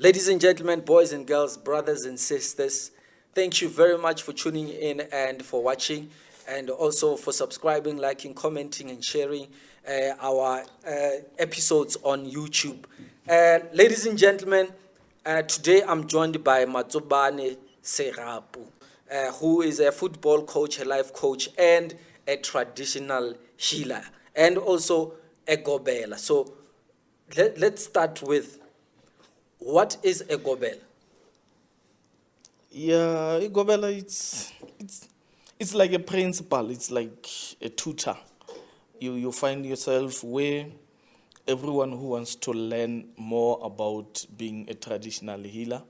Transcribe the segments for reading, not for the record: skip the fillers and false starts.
Ladies and gentlemen, boys and girls, brothers and sisters, thank you very much for tuning in and for watching, and also for subscribing, liking, commenting, and sharing our episodes on YouTube. Ladies and gentlemen, today I'm joined by Matsobane Segapu, who is a football coach, a life coach, and a traditional healer, and also a gobella. So let's start with, what is a gobella? Yeah, gobella, it's like a principal. It's like a tutor. You find yourself where everyone who wants to learn more about being a traditional healer,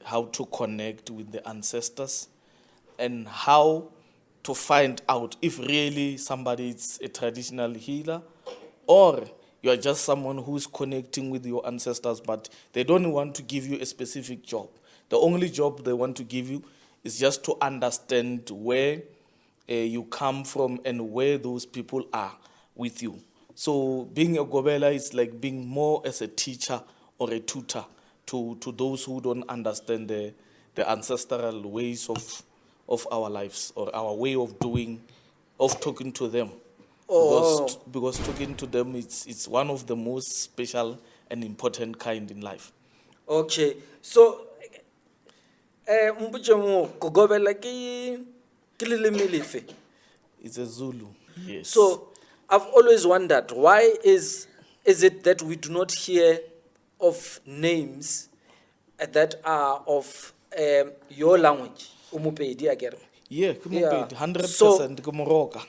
how to connect with the ancestors, and how to find out if really somebody is a traditional healer, or you are just someone who's connecting with your ancestors, but they don't want to give you a specific job. The only job they want to give you is just to understand where you come from and where those people are with you. So being a gobella is like being more as a teacher or a tutor to those who don't understand the ancestral ways of our lives, or our way of talking to them. Because talking to them, it's one of the most special and important kind in life. Okay, so gobella ke leleme lefe? It's a Zulu. Yes. So I've always wondered, why is it that we do not hear of names that are of your language, Umupedi again? Yeah, Yeah. 100%. So, Ke Moroka.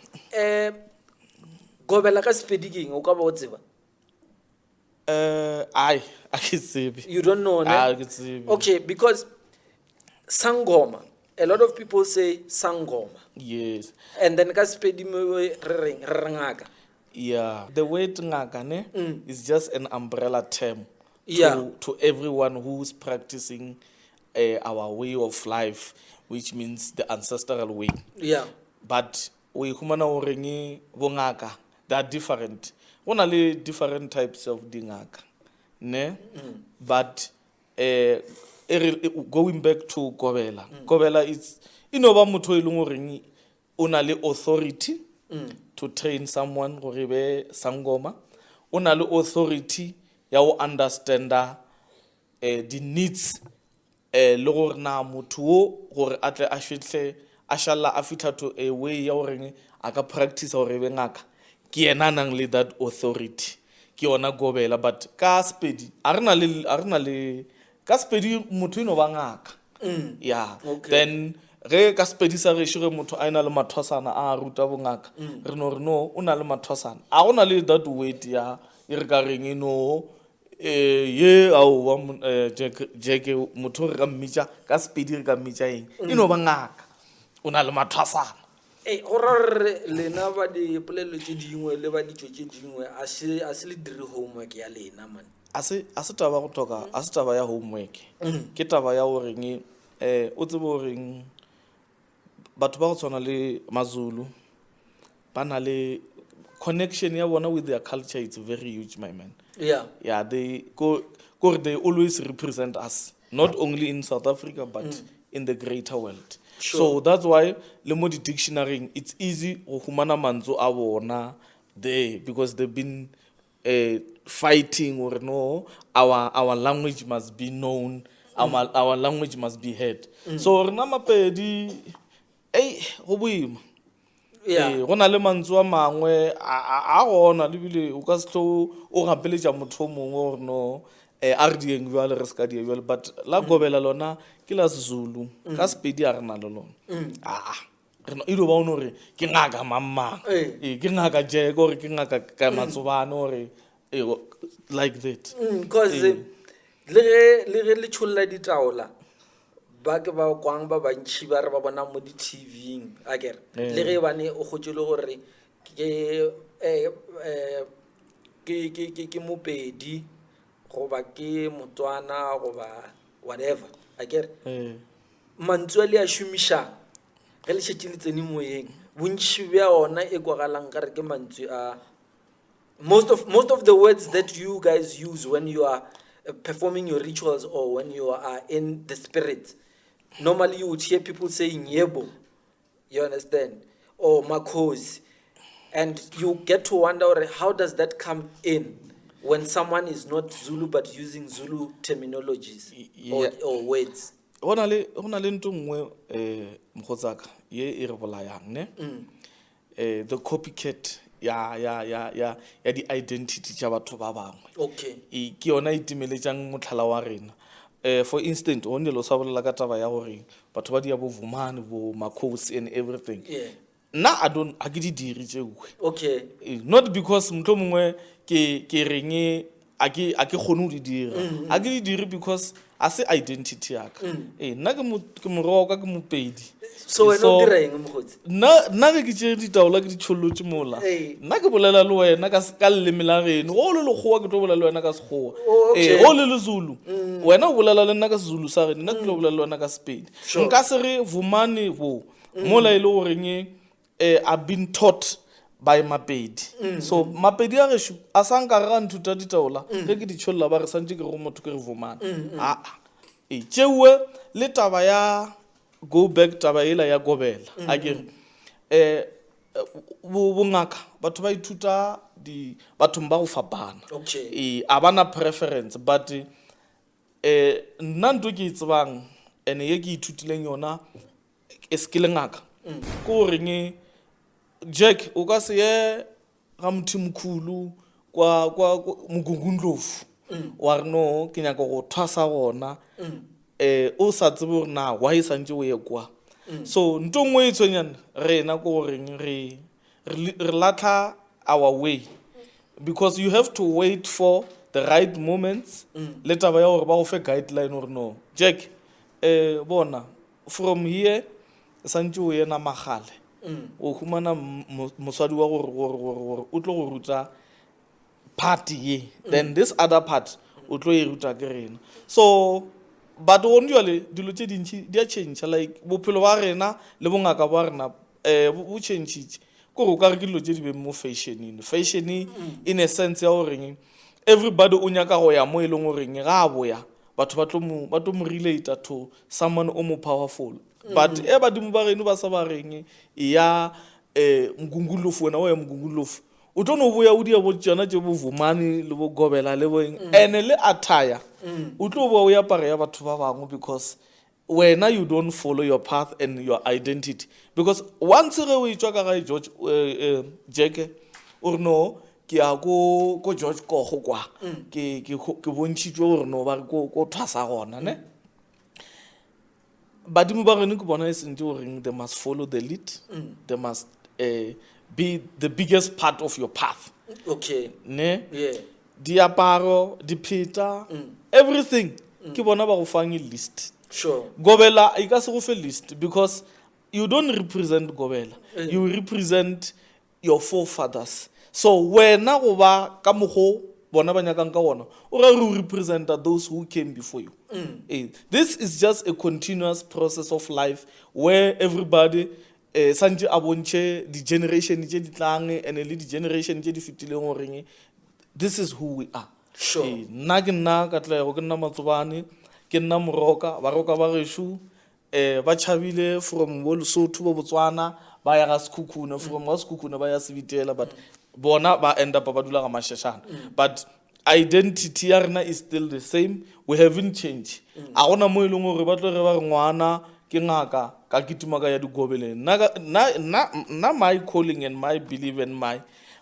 gobella ka Sepedi ke eng, o ka ba o tseba? I can see. You don't know, ne? I can see. Okay, because sangoma, a lot of people say sangoma, Yes. and then ka Sepedi mo re reng, re ngaka. Yeah. The word ngaka ne is just an umbrella term Yeah. to everyone who's practicing our way of life, which means the ancestral way. Yeah. But we humana orengi bongaka, they are different. Only different types of dingaka, ne? But going back to gobella, gobella is inoba motho e leng orengi ona le authority to train someone gore be sangoma. Ona le authority ya o understanda the needs le gore na motho o gore atle a fihle a shalla a fitha to a way ya gore a ka practice gore be ngaka, ke yena nang le that authority, ke yona gobella. But ka Sepedi a re na le ka Sepedi motho ino ba ngaka. Yeah. Okay. Then ge ka Sepedi sa re shure motho a ina le mathwasana a ruta bongaka, re no o na le mathwasana a gona le that weight ya e re ka reng eno ye ao wa jeke motho re ka mmitša ka Sepedi re ka mmitša eng ino ba ngaka, o na le mathwasana. Gore lena ba di polelo tše dingwe le ba ditšo tše dingwe a se le dire homework ya lena, man. a se taba go toka, a se taba ya homework, ke taba ya goreng o tsebe goreng batho ba go tshwana le Mazulu ba na le connection ya bona with their culture. It's very huge, my man. Yeah. Yeah, they always represent us, not only in South Africa but in the greater world. Sure. So that's why le mo dictionary it's easy go humana manzo a bona there, because they've been fighting, or no, our language must be known, our language must be heard. So rena Mapedi go boima. Yeah. Go na le mantswe a mangwe a gona le bile o ka se tlo o gapeletša motho mongwe gore no a re dieng bjale re se ka die bjale. But la gobela lona ke la Zulu, ka Sepedi a re na le lona. E do ba ono gore ke ngaka mamang, ke ngaka Jack, or ke ngaka ka Matsobane, or like that. Because le ge le tšholla ditaola ba ke ba kwang ba bantši ba re ba bona mo di-TV a kere le ge bane o gotse le gore ke Mopedi goba ke Motswana goba whatever a kere mantswe le a šomišang ge le šetše le tsene moyeng, bontši bja ona e kwagalang ka re ke mantswe a most of the words that you guys use when you are performing your rituals or when you are in the spirit, normally you would hear people saying yebo, you understand, or makhosi, and you get to wonder how does that come in when someone is not Zulu but using Zulu terminologies or words. Go na le ntho nngwe mokgotsaka ye e re bolayang ne the copycat ya di identity tša batho ba bangwe. Okay. Ke yona itimeletsang motlhala wa rena. For instance o ne lo sa bolela ka taba ya gore batho ba dia bo Vumani bo Makhosi and everything. Yeah. Na I ke di dire tšeo. Okay. Not because motho mongwe ke reng a ke khone ho di dira. A ke di dire because a se identity ya ka. Nna ke moroka ke mopedi. So we no direng mokgotsi. Na ke tšere ditaola ke di tšhollotše mola. Nna ke bolela le wena ka leleme la reno. O le lekgowa ke tlo bolela le wena ka sekgowa. O le Zulu. Wena o bolela le nna ka Zulu sa rena. Nna ke tlo bolela le wena ka Sepedi. Nka se re Vumani bo. Mola ile o reng I've been taught by Mapedi. So Mapedi a reshu a sa nka ga nthuta ditaola ge ke di tšholla ba re santse ke re motho ke re Vumani. Tšewe le taba ya go back taba ela ya gobella a ke bongaka batho ba ithuta di bathong ba go fapana. Okay. A bana preference but nna ntho ke tsebang ene ye ke ithutileng yona e skill ngaka ko reng Jack o ka se ye ga mthimkhulu kwa Mugungundlovu wa re no ke nyaka go thwasa gona o sa tsebe gore na why santse o ye kwa. So nto ngwe e tshwenyana rena ko reng re latla our way because you have to wait for the right moments. Le taba ya gore ba go fe guideline or no Jack bona from here santse o yena magale o humana moswadi wa gore o tlo go ruta part ye then this other part o tlo e ruta ke rena. So but on jwale dilo tše dintši di a change like bophelo ba rena le bongaka ba rena bo change ko go ka re ke dilo tše di be mo fashion in a sense ya gore everybody o nyaka go ya mo e leng gore ga a boya batho ba tlo mo relate to someone o mo powerful. But badimo ba reno ba sa ba reng ya Mgungundlovu wena o ya Mgungundlovu o tlo no boya o dia bo tsona tše bo Vumani le bo gobella le bo ene le attire o tlo bo o ya pare ya batho ba bangwe because wena you don't follow your path and your identity because once re o itwa ka ga George Jeke or no ke a go George Kogo kwa ke bontšitšwe gore no ba go thwasa gona ne badimo ba rene ke bona e sentse gore they must follow the lead. They must be the biggest part of your path. Okay. Ne? Yeah. Diaparo, dipheta, everything. Ke bona ba go fang list. Sure. Gobella e ka se go fe list because you don't represent gobella. You represent your forefathers. So wena go ba ka mogo bona ba nyakang ka ona o re represent those who came before you. This is just a continuous process of life where everybody santse a bontšhe di generation tše di tlang and le di generation tše di fetileng goreng this is who we are. Sure. Nna ke nna Katlego ke nna Matsobane ke nna Moroka ba gešo ba chabile from bo Lesotho bo Botswana ba ya ga Sekhukhune from ga Sekhukhune ba ya Sebitela but bona ba end up ba dula ga Mashashana but identity ya rena is still the same. We haven't changed. A gona mo e leng gore ba tlo re ba re ngwana ke ngaka ka kitima ka ya digobeleng na my calling and my belief and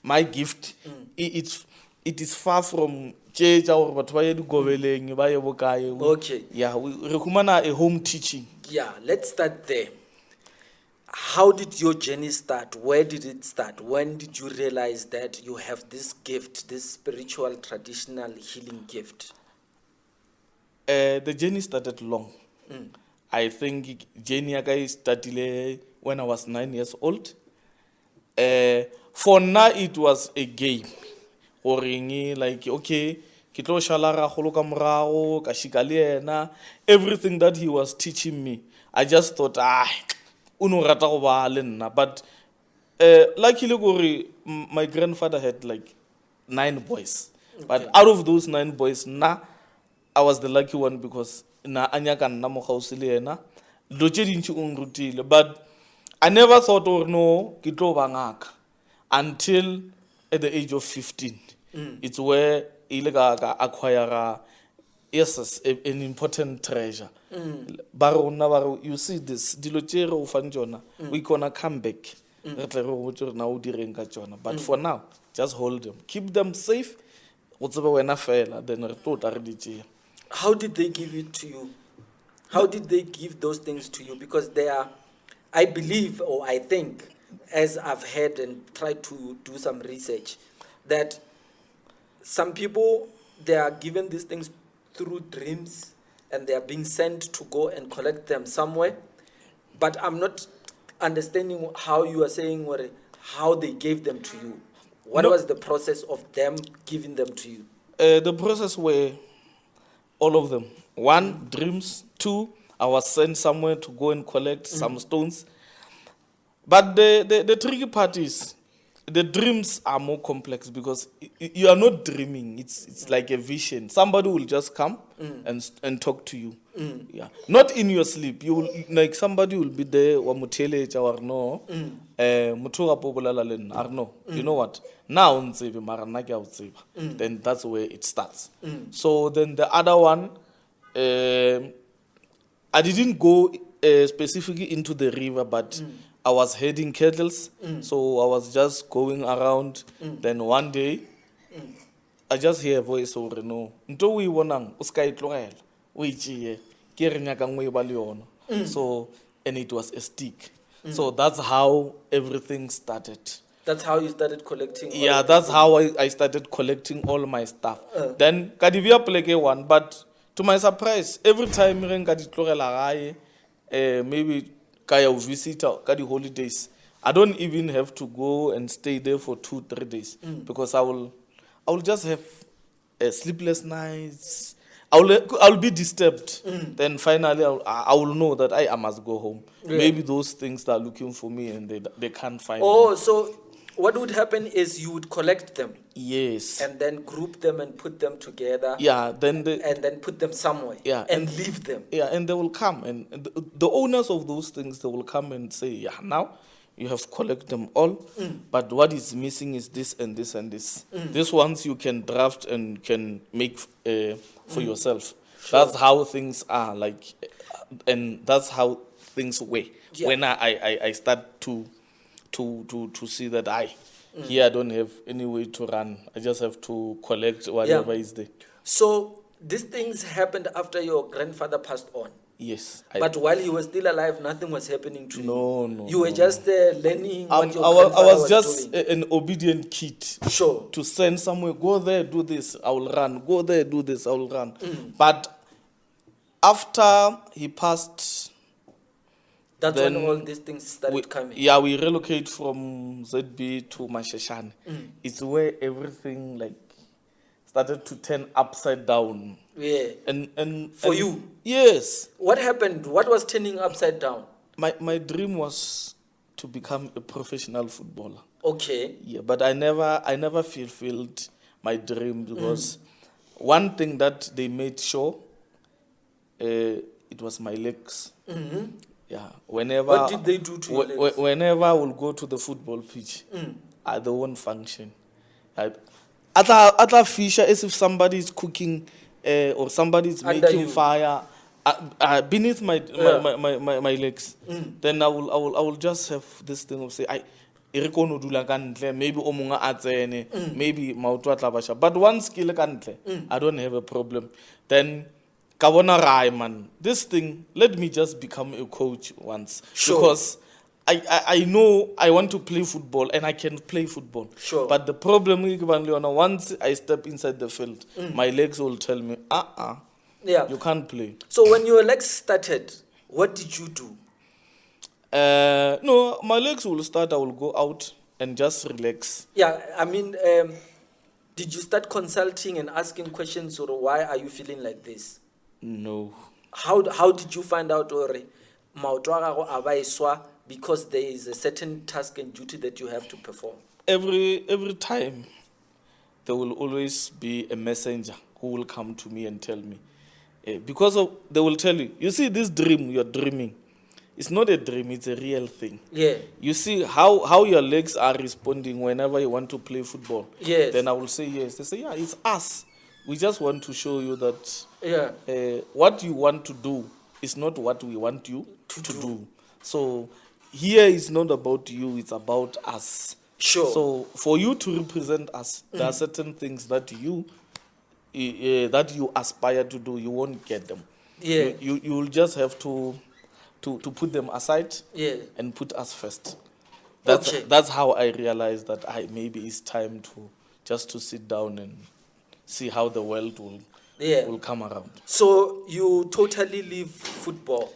my gift it is far from tše tša gore batho ba ye digobeleng ba ye bokae. Okay. Yeah, re humana a home teaching. Yeah, let's start there. How did your journey start? Where did it start? When did you realize that you have this gift, this spiritual, traditional healing gift? The journey started long. I think journey I started when I was 9 years old. For now, it was a game. Like, okay, everything that he was teaching me, I just thought, but luckily my grandfather had like 9 boys. But out of those 9 boys, I was the lucky one because na anyaka nna mo gausi le ena dilo tše dintši o nrutile, but I never thought or no ke tlo ba ngaka until at the age of 15. It's where ile ka acquire yes an important treasure. Ba rona ba re, you see this dilo tše re o fan tšona we gonna come back re tle re go botse gore na o direng ka tšona, but for now just hold them, keep them safe go tsebe wena fela, then re tlo tla re di tšea. How did they give it to you? How did they give those things to you? Because they are, I believe, or I think, as I've heard and tried to do some research, that some people, they are given these things through dreams and they are being sent to go and collect them somewhere. But I'm not understanding how you are saying or how they gave them to you. What was the process of them giving them to you? The process were all of them. One, dreams. Two, I was sent somewhere to go and collect some stones. But the tricky part is the dreams are more complex because you are not dreaming. It's like a vision. Somebody will just come and talk to you. Yeah, not in your sleep. You will, like somebody will be there. Wa mutele or no. Mutura populala len arno. You know what? Now unzebe maranaki outzeba. Then that's where it starts. So then the other one. I didn't go specifically into the river, but I was herding cattle, so I was just going around. Then one day, I just hear a voice over no. Nto we wonang uskai tlogela. We chie ke re nyaka ngwe ba le yona. So and it was a stick. So that's how everything started. That's how you started collecting? Yeah, that's how I started collecting all my stuff. Then kadivia pleke one, but to my surprise, every time I maybe kaya visit ka di holidays, I don't even have to go and stay there for 2-3 days because I will just have sleepless nights. I'll be disturbed. Then finally I will know that I must go home. Maybe those things are looking for me and they can't find me. So what would happen is you would collect them. Yes. And then group them and put them together. Yeah. And then put them somewhere. Yeah. And leave them. Yeah, and they will come. And the owners of those things, they will come and say, yeah, now you have collected them all. But what is missing is this and this and this. These ones you can draft and can make for yourself. Sure. That's how things are like. And that's how things were. Yeah. When I start to see that here I don't have any way to run. I just have to collect whatever is there. So these things happened after your grandfather passed on? Yes. But while he was still alive, nothing was happening to you? No. You were just learning what your grandfather was I was just doing. An obedient kid. Sure. To send somewhere, go there, do this, I will run. Go there, do this, I will run. But after he passed... That's when all these things started coming. Yeah, we relocate from ZB to Mashashane. It's where everything like started to turn upside down. Yeah. And for you? Yes. What happened? What was turning upside down? My dream was to become a professional footballer. Okay. Yeah, but I never fulfilled my dream because one thing that they made sure it was my legs. Yeah, whenever. What did they do to your legs? Whenever I will go to the football pitch, they won't function. Other fisher as if somebody is cooking or somebody is making fire beneath my legs. Then I will just have this thing of say maybe omunga atsene, maybe maoto a tla basha. But one skill kantle, I don't have a problem. Then Kawona Rai, man, this thing, let me just become a coach once. Sure. Because I know I want to play football and I can play football. Sure. But the problem is, once I step inside the field, my legs will tell me, you can't play. So when your legs started, what did you do? No, my legs will start, I will go out and just relax. Yeah, I mean, did you start consulting and asking questions or why are you feeling like this? No. How did you find out because there is a certain task and duty that you have to perform? Every time there will always be a messenger who will come to me and tell me, Because they will tell you, you see this dream you're dreaming, it's not a dream, it's a real thing. Yeah. You see how your legs are responding whenever you want to play football. Yes. Then I will say yes. They say, yeah, it's us. We just want to show you that Yeah. what you want to do is not what we want you to do. So here is not about you, it's about us. Sure. So for you to represent us, there are certain things that you aspire to do, you won't get them. Yeah. You will just have to put them aside Yeah. and put us first. Okay. That's how I realized that maybe it's time to sit down and see how the world will come around. So you totally leave football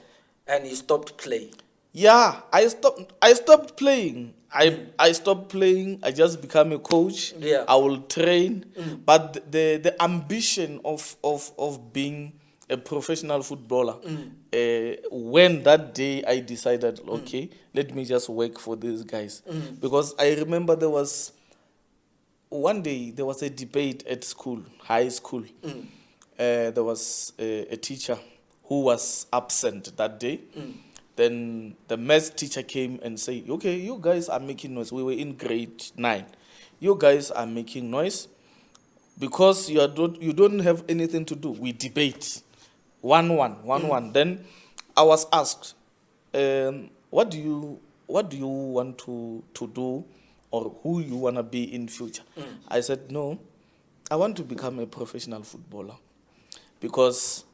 and you stopped playing. Yeah, I stopped playing. I stopped playing. I just become a coach. Yeah. I will train. But the ambition of being a professional footballer, when that day I decided, okay, let me just work for these guys. Because I remember one day there was a debate at school, high school. There was a teacher who was absent that day. Then the maths teacher came and said, okay, you guys are making noise. We were in grade 9. You guys are making noise because you don't have anything to do. We debate. 1-1. Then I was asked, what do you want to do, or who you want to be in future? I said, no, I want to become a professional footballer, because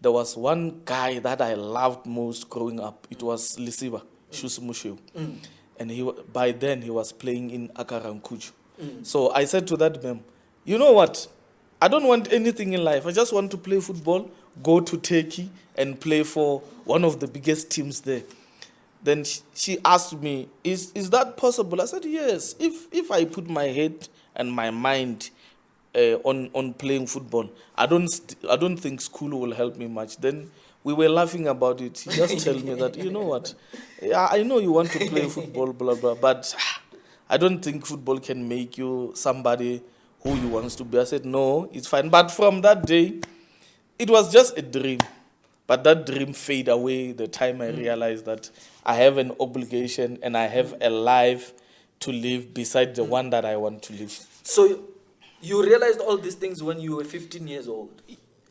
there was one guy that I loved most growing up. It was Lisiba Shusumusheu. And by then he was playing in Akarankuju. So I said to that man, you know what? I don't want anything in life. I just want to play football, go to Turkey and play for one of the biggest teams there. Then she asked me, is that possible? I said, yes. If I put my head and my mind on playing football, I don't think school will help me much. Then we were laughing about it. He just told me that, you know what, yeah, I know you want to play football, blah, blah, but I don't think football can make you somebody who you want to be. I said, no, it's fine. But from that day, it was just a dream. But that dream faded away the time I realized that I have an obligation and I have a life to live beside the one that I want to live. So you realized all these things when you were 15 years old?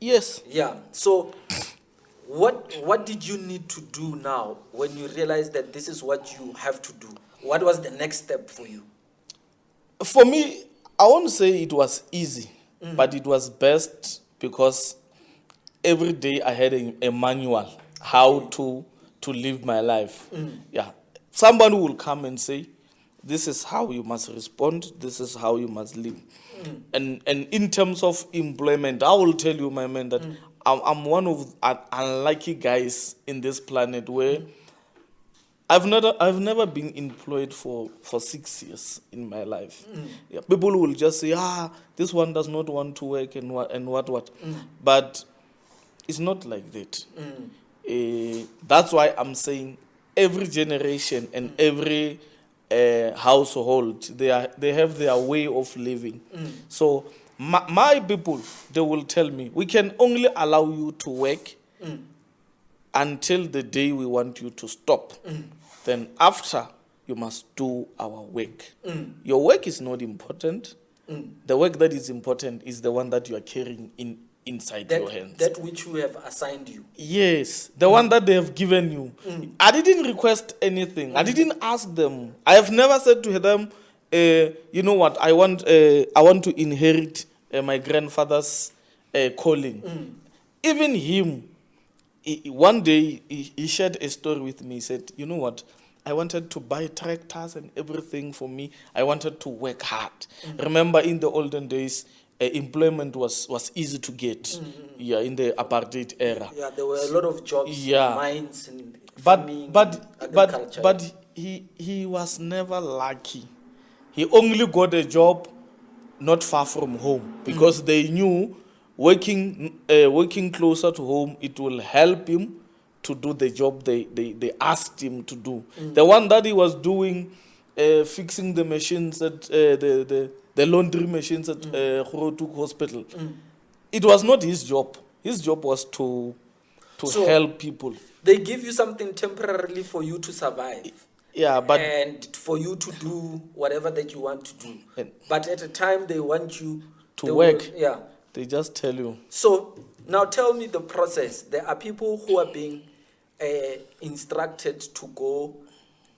Yes. Yeah. So what did you need to do now when you realized that this is what you have to do? What was the next step for you? For me, I won't say it was easy, but it was best because every day I had a manual how to live my life. Yeah. Somebody will come and say, this is how you must respond, this is how you must live. And in terms of employment, I will tell you, my man, that I'm one of unlucky guys in this planet where I've never been employed for 6 years in my life. Yeah, people will just say, this one does not want to work and what. But it's not like that. That's why I'm saying every generation and every household, they have their way of living. So my people, they will tell me, we can only allow you to work until the day we want you to stop. Then after, you must do our work. Your work is not important. The work that is important is the one that you are carrying inside your hands. That which we have assigned you. Yes, the one that they have given you. I didn't request anything. I didn't ask them. I have never said to them, you know what, I want to inherit my grandfather's calling. Even him, one day he shared a story with me. He said, you know what, I wanted to buy tractors and everything for me. I wanted to work hard. Remember, in the olden days, employment was easy to get. Yeah, in the apartheid era. Yeah, there were a lot of jobs, mines and farming, agriculture. But he was never lucky. He only got a job not far from home because they knew working closer to home, it will help him to do the job they asked him to do. The one that he was doing, fixing the machines at the laundry machines at Khorotuk Hospital, it was not his job. His job was to So- help people. They give you something temporarily for you to survive. Yeah, but And for you to do whatever that you want to do. And- But at a time they want you To they work. Yeah. they just tell you. So now tell me the process. There are people who are being instructed to go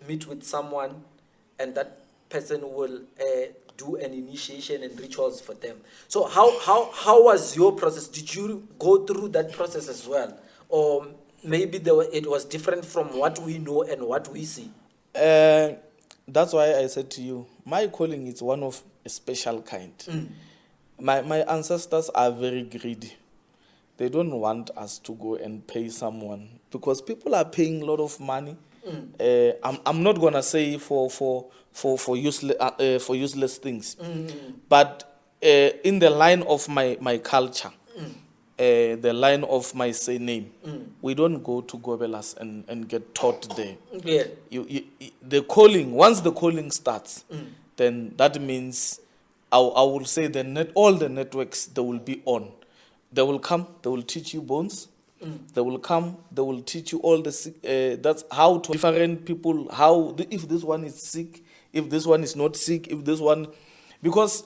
meet with someone, and that person will do an initiation and rituals for them. So how was your process? Did you go through that process as well, or maybe it was different from what we know and what we see? That's why I said to you, my calling is one of a special kind. My ancestors are very greedy. They don't want us to go and pay someone because people are paying a lot of money. I'm not gonna say for useless things, but in the line of my culture, the line of my surname, we don't go to gobellas and get taught there. Yeah. The calling, once the calling starts, then that means I will say all the networks they will be on. They will come, they will teach you bones. They will come, they will teach you all the that's how to different people, if this one is sick, if this one is not sick, if this one, because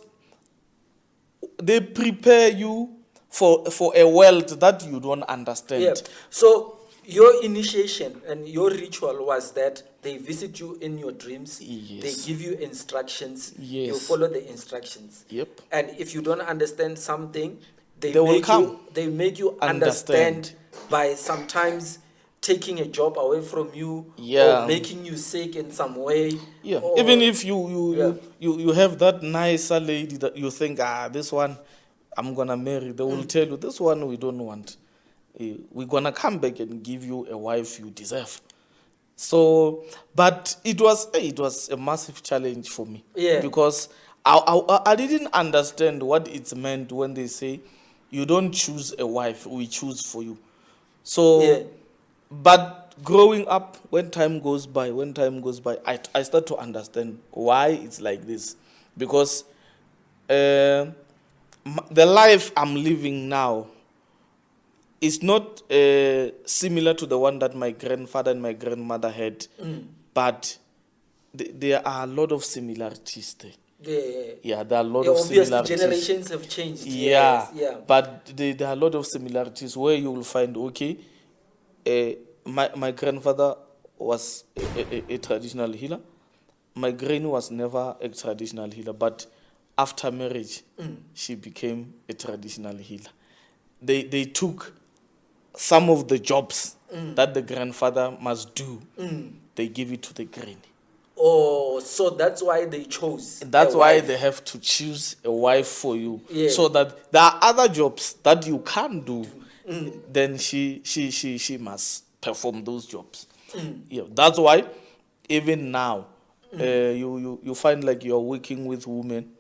they prepare you for a world that you don't understand. Yeah. So your initiation and your ritual was that they visit you in your dreams. Yes. They give you instructions. Yes. You follow the instructions. Yep. And if you don't understand something, they will come. make you understand by sometimes taking a job away from you, Yeah. or making you sick in some way. Yeah. or- Even if Yeah. you have that nicer lady that you think, this one I'm gonna marry, they will tell you this one we don't want. We're gonna come back and give you a wife you deserve. So, but it was a massive challenge for me. Yeah. Because I didn't understand what it meant when they say you don't choose a wife, we choose for you. So, Yeah. but growing up, when time goes by, I start to understand why it's like this. Because the life I'm living now is not similar to the one that my grandfather and my grandmother had, but there are a lot of similarities there. Yeah, there are a lot of Obviously, similarities. generations have changed. Yeah, Yes, yeah. but there are a lot of similarities where you will find, my grandfather was a traditional healer. My granny was never a traditional healer, but after marriage, she became a traditional healer. They took some of the jobs that the grandfather must do, they give it to the granny. Oh, so that's why they chose. That's a why wife. they have to choose a wife for you. Yeah. So that there are other jobs that you can't do, then she must perform those jobs. Yeah, that's why even now, you find like you're working with women.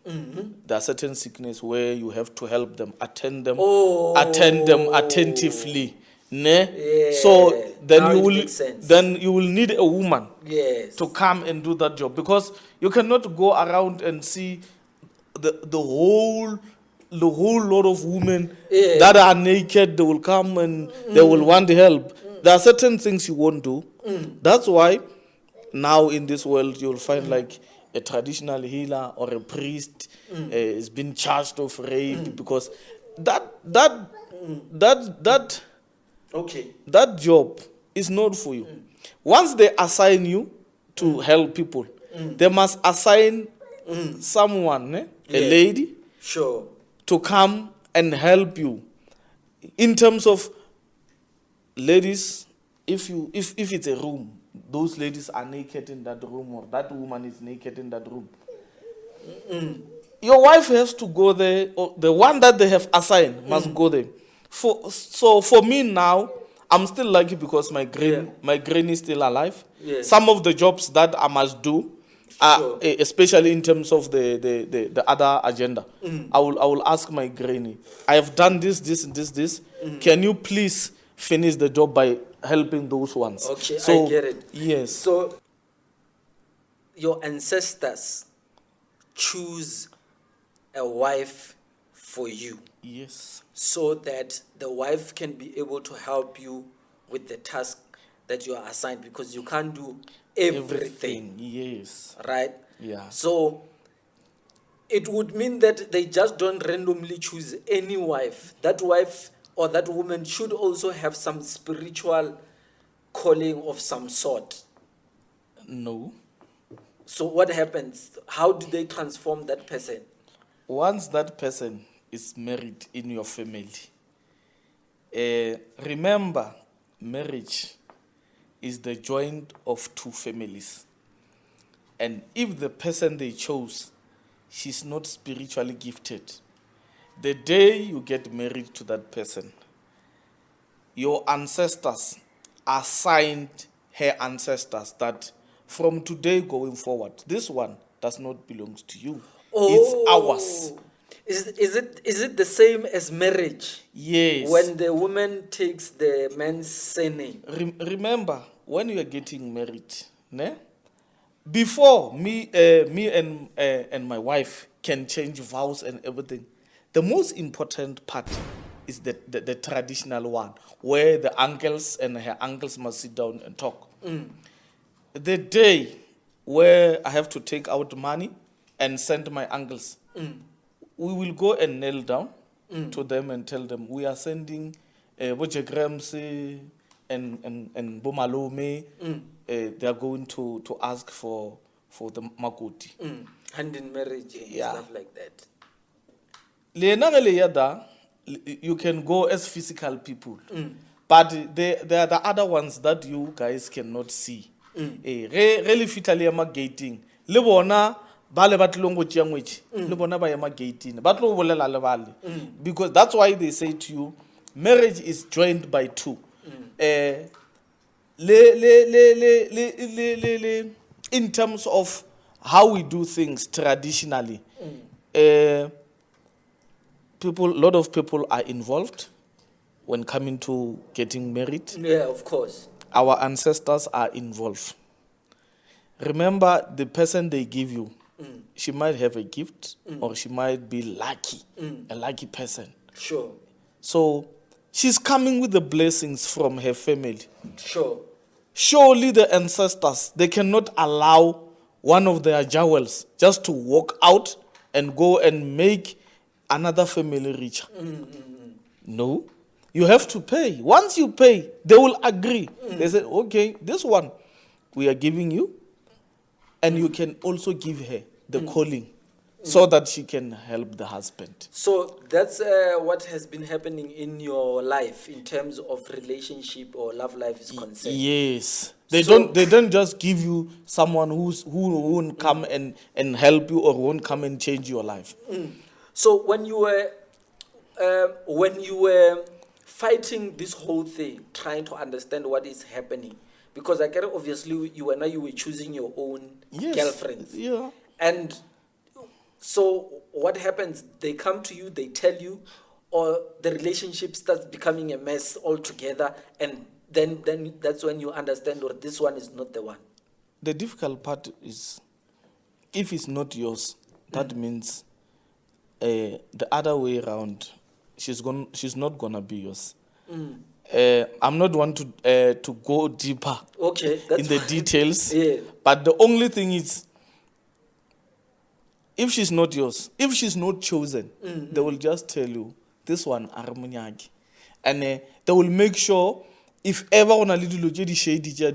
There are certain sickness where you have to help them, attend them attentively. Ne? Yeah. So Now it makes sense. then you will need a woman Yes. to come and do that job, because you cannot go around and see the whole lot of women Yeah. that are naked. They will come and they will want help. There are certain things you won't do. That's why now in this world you'll find like a traditional healer or a priest is being charged of rape, because that Okay. that job is not for you. Once they assign you to help people, they must assign someone, a Yeah. lady, Sure. to come and help you. In terms of ladies, if it's a room, those ladies are naked in that room, or that woman is naked in that room. Your wife has to go there, or the one that they have assigned must go there. So for me now, I'm still lucky because my granny is still alive. Yeah. Some of the jobs that I must do, Sure. especially in terms of the other agenda, I will ask my granny, I have done this. Can you please finish the job by helping those ones? Okay, So, I get it. Yes. So your ancestors choose a wife for you, Yes. so that the wife can be able to help you with the task that you are assigned, because you can't do everything. Yes. Right? Yeah. So it would mean that they just don't randomly choose any wife. That wife or that woman should also have some spiritual calling of some sort. No. So what happens? How do they transform that person? Once that person is married in your family, remember, marriage is the joint of two families. And if the person they chose, she's not spiritually gifted, the day you get married to that person, your ancestors assigned her ancestors that from today going forward, this one does not belong to you. It's ours. Is it the same as marriage? Yes. When the woman takes the man's surname. Remember, when you are getting married, ne? Before me and my wife can change vows and everything, the most important part is the traditional one, where the uncles and her uncles must sit down and talk. The day where I have to take out money and send my uncles, we will go and kneel down to them and tell them we are sending Bojegrams and Bomalome. They are going to ask for the Makoti. Hand in marriage and Yeah. stuff like that. Lena ge le ya da, you can go as physical people, but there are the other ones that you guys cannot see. Ge le fitla le ema gating, le bona ba le batlong go tšea ngwetši, le bona ba ema gating, ba tlo bolela le bale. Because that's why they say to you, marriage is joined by two. In terms of how we do things traditionally, a lot of people are involved when coming to getting married. Yeah, of course. Our ancestors are involved. Remember, the person they give you, she might have a gift or she might be lucky, a lucky person. Sure. So she's coming with the blessings from her family. Sure. Surely the ancestors, they cannot allow one of their jewels just to walk out and go and make another family richer. No. You have to pay. Once you pay, they will agree. They say, okay, this one we are giving you, and you can also give her the calling so that she can help the husband. So that's what has been happening in your life in terms of relationship or love life is concerned. Yes. They don't just give you someone who won't come and help you or won't come and change your life. So when you were fighting this whole thing, trying to understand what is happening, because I get it, obviously you were choosing your own girlfriends. Yeah. And so what happens? They come to you, they tell you, or the relationship starts becoming a mess altogether, and then that's when you understand, or this one is not the one. The difficult part is, if it's not yours, that means the other way around, she's not gonna be yours. I'm not one to go deeper in the details. Yeah. But the only thing is, if she's not yours, if she's not chosen, they will just tell you this one armonyagi, and they will make sure, if ever on a little shady, they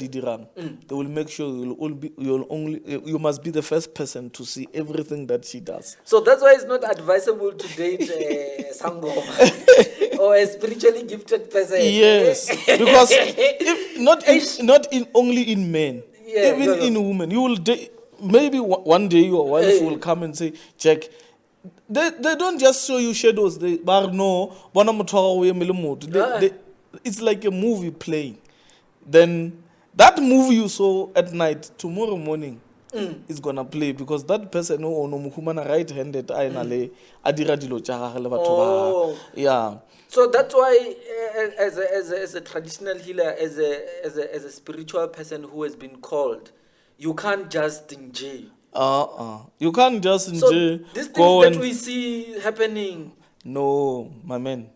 will make sure you must be the first person to see everything that she does. So that's why it's not advisable to date Sangoma or a spiritually gifted person. Yes, because not only in men, even in women, you will maybe one day your wife will come and say, Jack, they don't just show you shadows. It's like a movie playing. Then that movie you saw at night, tomorrow morning, is gonna play, because that person who right-handed yeah. So that's why, as a traditional healer, as a spiritual person who has been called, you can't just enjoy. You can't just So these things that we see happening, No, my man.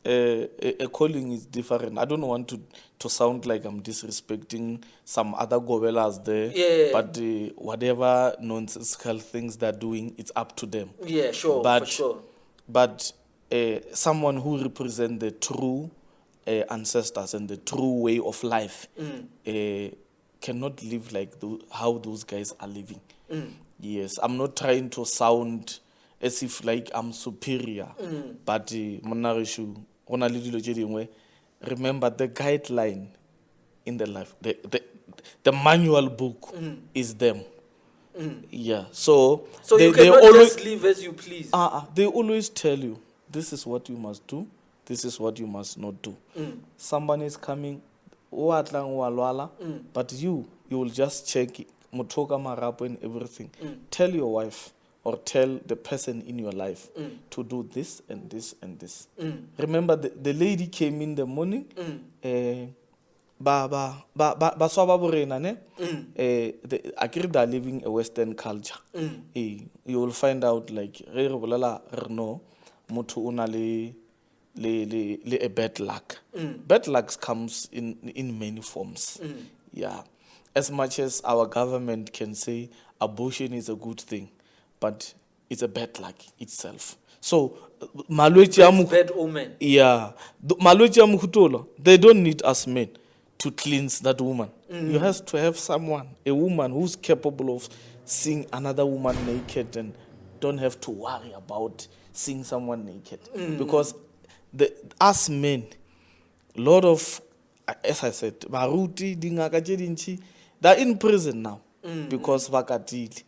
A calling is different. I don't want to sound like I'm disrespecting some other gobellas there. Yeah. But whatever nonsensical things they're doing, it's up to them. Yeah, sure, But, for sure. But someone who represents the true ancestors and the true way of life cannot live like how those guys are living. Yes, I'm not trying to sound as if like I'm superior, but remember the guideline in the life, the manual book is them. Yeah, so you cannot just live as you please. They always tell you, this is what you must do, this is what you must not do. Someone is coming, but you will just check it, motoka marapo and everything. Tell your wife or tell the person in your life to do this and this and this. Remember, the lady came in the morning. Ba swaba borena ne. Akiri da living a Western culture. You will find out like re bolela no motho una le a bad luck. Bad luck comes in many forms. Yeah, as much as our government can say abortion is a good thing, but it's a bad luck itself. So malwetsi bad omen. Yeah, malwetsi ya mokhutola, they don't need us men to cleanse that woman. You have to have someone, a woman who's capable of seeing another woman naked and don't have to worry about seeing someone naked. Because us men, lot of, as I said, baruti dingaka tse dintsi, they're in prison now. Because vakatili,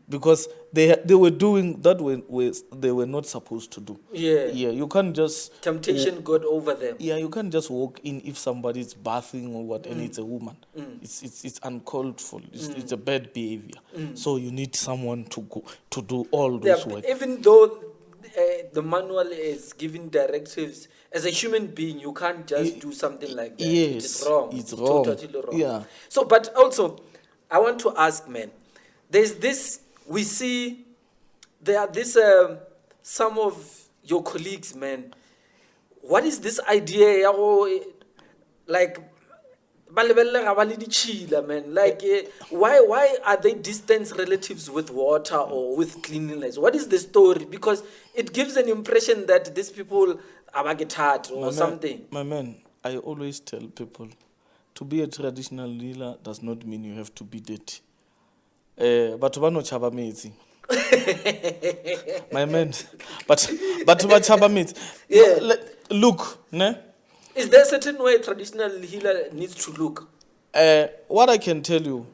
because they were doing that when they were not supposed to do. Yeah, you can't just temptation got over them. Yeah, you can't just walk in if somebody's bathing or what, and it's a woman. It's uncalled for. It's a bad behavior. So you need someone to do all those work. Even though the manual is giving directives, as a human being, you can't just do something like that. Yes, it's wrong. It's wrong. Totally wrong. Yeah. So, but also, I want to ask, man, there's this, we see, there are this, some of your colleagues, man, what is this idea, like, man, like, why are they distant relatives with water or with cleanliness? What is the story? Because it gives an impression that these people are bagetat or something. My man, I always tell people, to be a traditional healer does not mean you have to be dirty. But no chaba metsi. My man, but chaba metsi. Yeah. Look, ne? Is there a certain way a traditional healer needs to look? What I can tell you,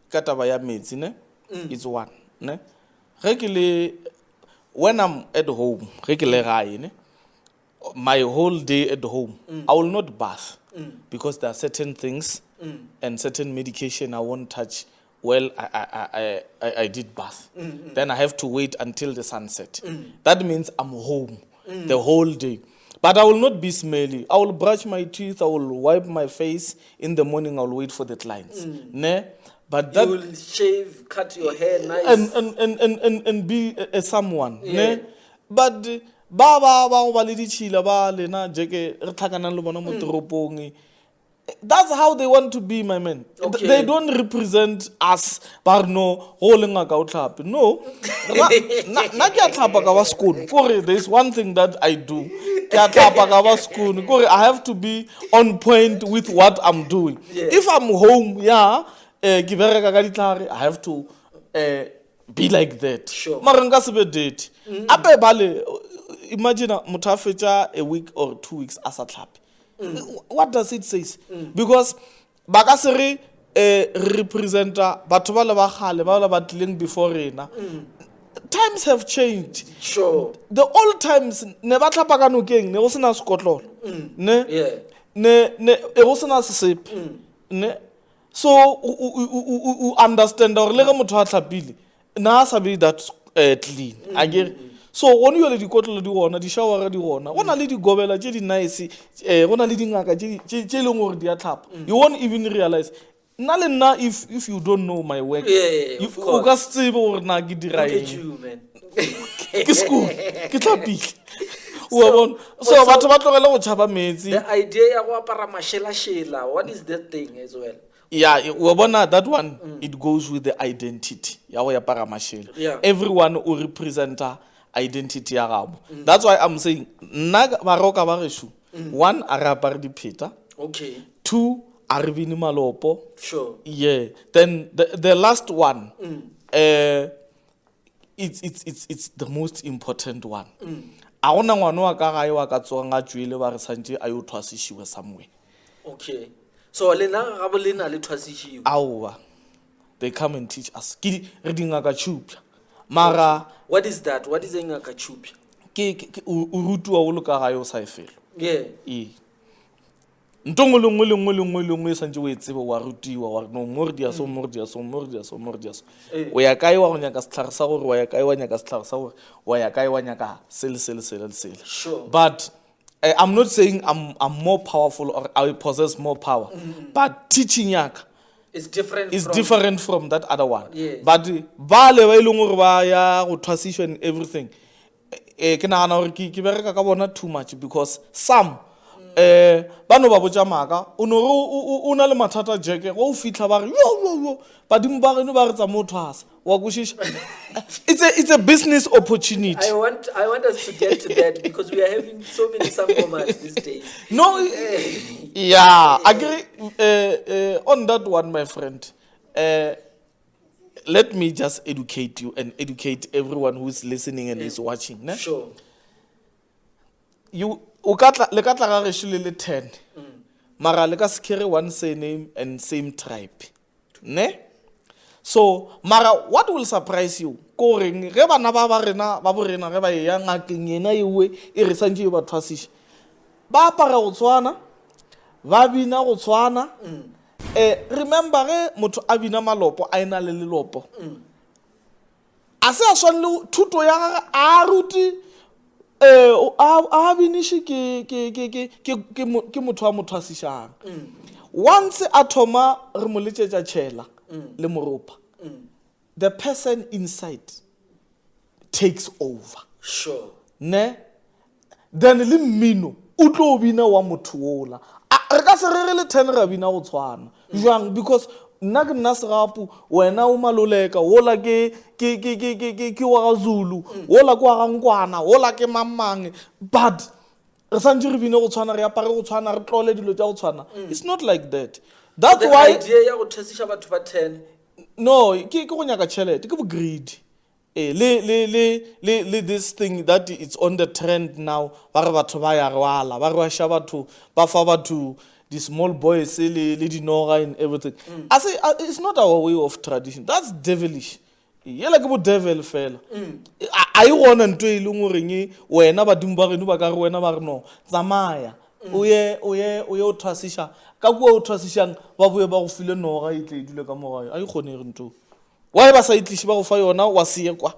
kataba ya metsi ne, is one, ne? When I'm at home, ne, my whole day at home, I will not bath. Because there are certain things and certain medication I won't touch. Well, I did bath. Then I have to wait until the sunset. That means I'm home the whole day. But I will not be smelly. I will brush my teeth. I will wipe my face. In the morning, I will wait for the clients. Ne? But that you will shave, cut your hair nice. And be someone. Yeah. Ne? But that's how they want to be, my man. Okay. They don't represent us. No. There's one thing that I do. I have to be on point with what I'm doing. Yeah. If I'm home, I have to be like that. Sure. Imagine a week or 2 weeks as a clap. What does it say? Because bakasere representer batho ba le ba khale ba ba tlileng before rena. Times have changed. Sure. The old times ne ba tlhapa ka nokeng ne go sena skotlolo. Ne? Yeah. Ne go sena sesepe. Ne? So u understand or le ge motho a tlhapile na sa be that clean. Again. So when you are the kotlolo di gona di shower di gona gona le di gobela tse di nice gona le dingaka tse leng gore di a tlhapa. You won't even realize na if you don't know my work, yeah, of course. O ka se tsebe gore na ke dira Look at eng. you, man. Ke school ke tlhapile wa bona so also, batho ba tlogela go tšhaba metsi the idea ya go apara mashela-shela, what is that thing as well? yeah wa bona that one it goes with the identity ya go apara mashela Yeah. everyone o representa identity ya gabo that's why I'm saying nna ba roka ba reshu one a re apare dipheta Okay, two a re bine malopo sure. yeah then the last one it's the most important one a gona ngwana wa ka gae wa ka tsogang a tšwele ba re santše a yo thwasišiwe somewhere Okay. So lena ga bo lena le thwasišiwe. aowa they come and teach us ke re dingaka tšhupša mara What is that? What is ngaka tšhupša? o rutiwa o le ka gae o sa e felo Yeah. ee ntongo lengwe e santse o e tsebe wa rutiwa wa no mo re dia so o ya kae wa go nyaka setlhare sa gore wa ya kae wa nyaka setlhare sa gore wa ya kae wa nyaka sele Sure. but I'm not saying I'm more powerful or I possess more power but teaching yaka It's different is from... different from that other one Yes. but ba le ba ileng gore ba ya go thwasišwa and everything ke nagana gore ke bereka ka bona too much because some ba no ba botša maaka o na le mathata jeke go o fitlha ba re yo badimo ba geno ba re tsa mo thwasa wa kwešiša it's a business opportunity I want us to get to that because we are having so many sangomas these days. no yeah agree on that one my friend let me just educate you and educate everyone who is listening and is watching ne? Sure. You le ka tla ga gešo le 10 mara le ka se carry one surname and same tribe ne so mara what will surprise you ko reng ge bana ba borena ge ba ya ngakeng yena ewe e re santše ba thwasiša ba apara go tshwana ba bina go tshwana remember ge motho a bina malopo a ena le lelopo a se a swane le thuto ya gage a ruti a biniše ke motho a mo thwasišang once a thoma re mo letšetša tšhela le moropa the person inside takes over Sure. ne then le mmino o tlo bina wa motho ola re ka se re le 10 ra bina go tshwana jwang because nna ke nna segapu wena o maloleka wola ke wa gaZulu wola ke wa gankwana wola ke mamang but re santse re bine go tshwana re apare go tshwana re tlole dilo tša go tshwana it's not like that that's The why idea ya go thwasiša batho ba 10. no ke go nyaka tšhelete ke bo greedy le this thing that it's on the trend now ba re batho ba ya rwala ba re ba sha batho ba fa batho the small boys le dinoga and everything I say it's not our way of tradition that's devilish yela ke bo devil fela a e gona ntwe e leng goreng wena badimo ba geno ba ka re wena ba re no tsamaya o ye o thwasiša ka kua o thwasišang ba boye ba go file noga e tle e dule ka mogae a e kgonege ntho why ba sa itliše ba go fa yona wa seye kwa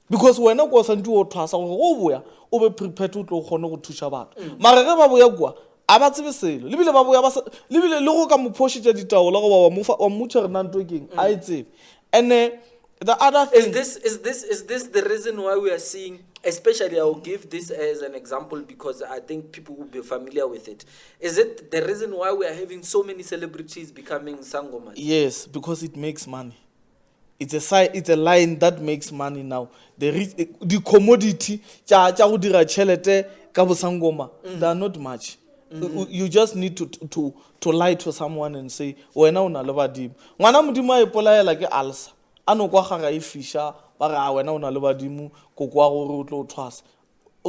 because wena kwa santse o thwasa gore go boya o be prepared o tlo kgone go thuša batho mara ge ba boya kwa a ba tsebe selo lebile ba boya lebile le go ka mophošetša ditaola go wa mmutša re nanto keng a e tsebe and the other thing Is this the reason why we are seeing, especially I will give this as an example because I think people will be familiar with it. Is it the reason why we are having so many celebrities becoming sangomas? yes because it makes money it's a line that makes money now the commodity tša go dira tšhelete ka bosangoma they are not much you just need to lie to someone and say wena o na le badimo ngwana modimo a ipolaela ke ulcer a no kwa gaga e fiša ba re a wena o na le badimo koko wa gore o tlo o thwasa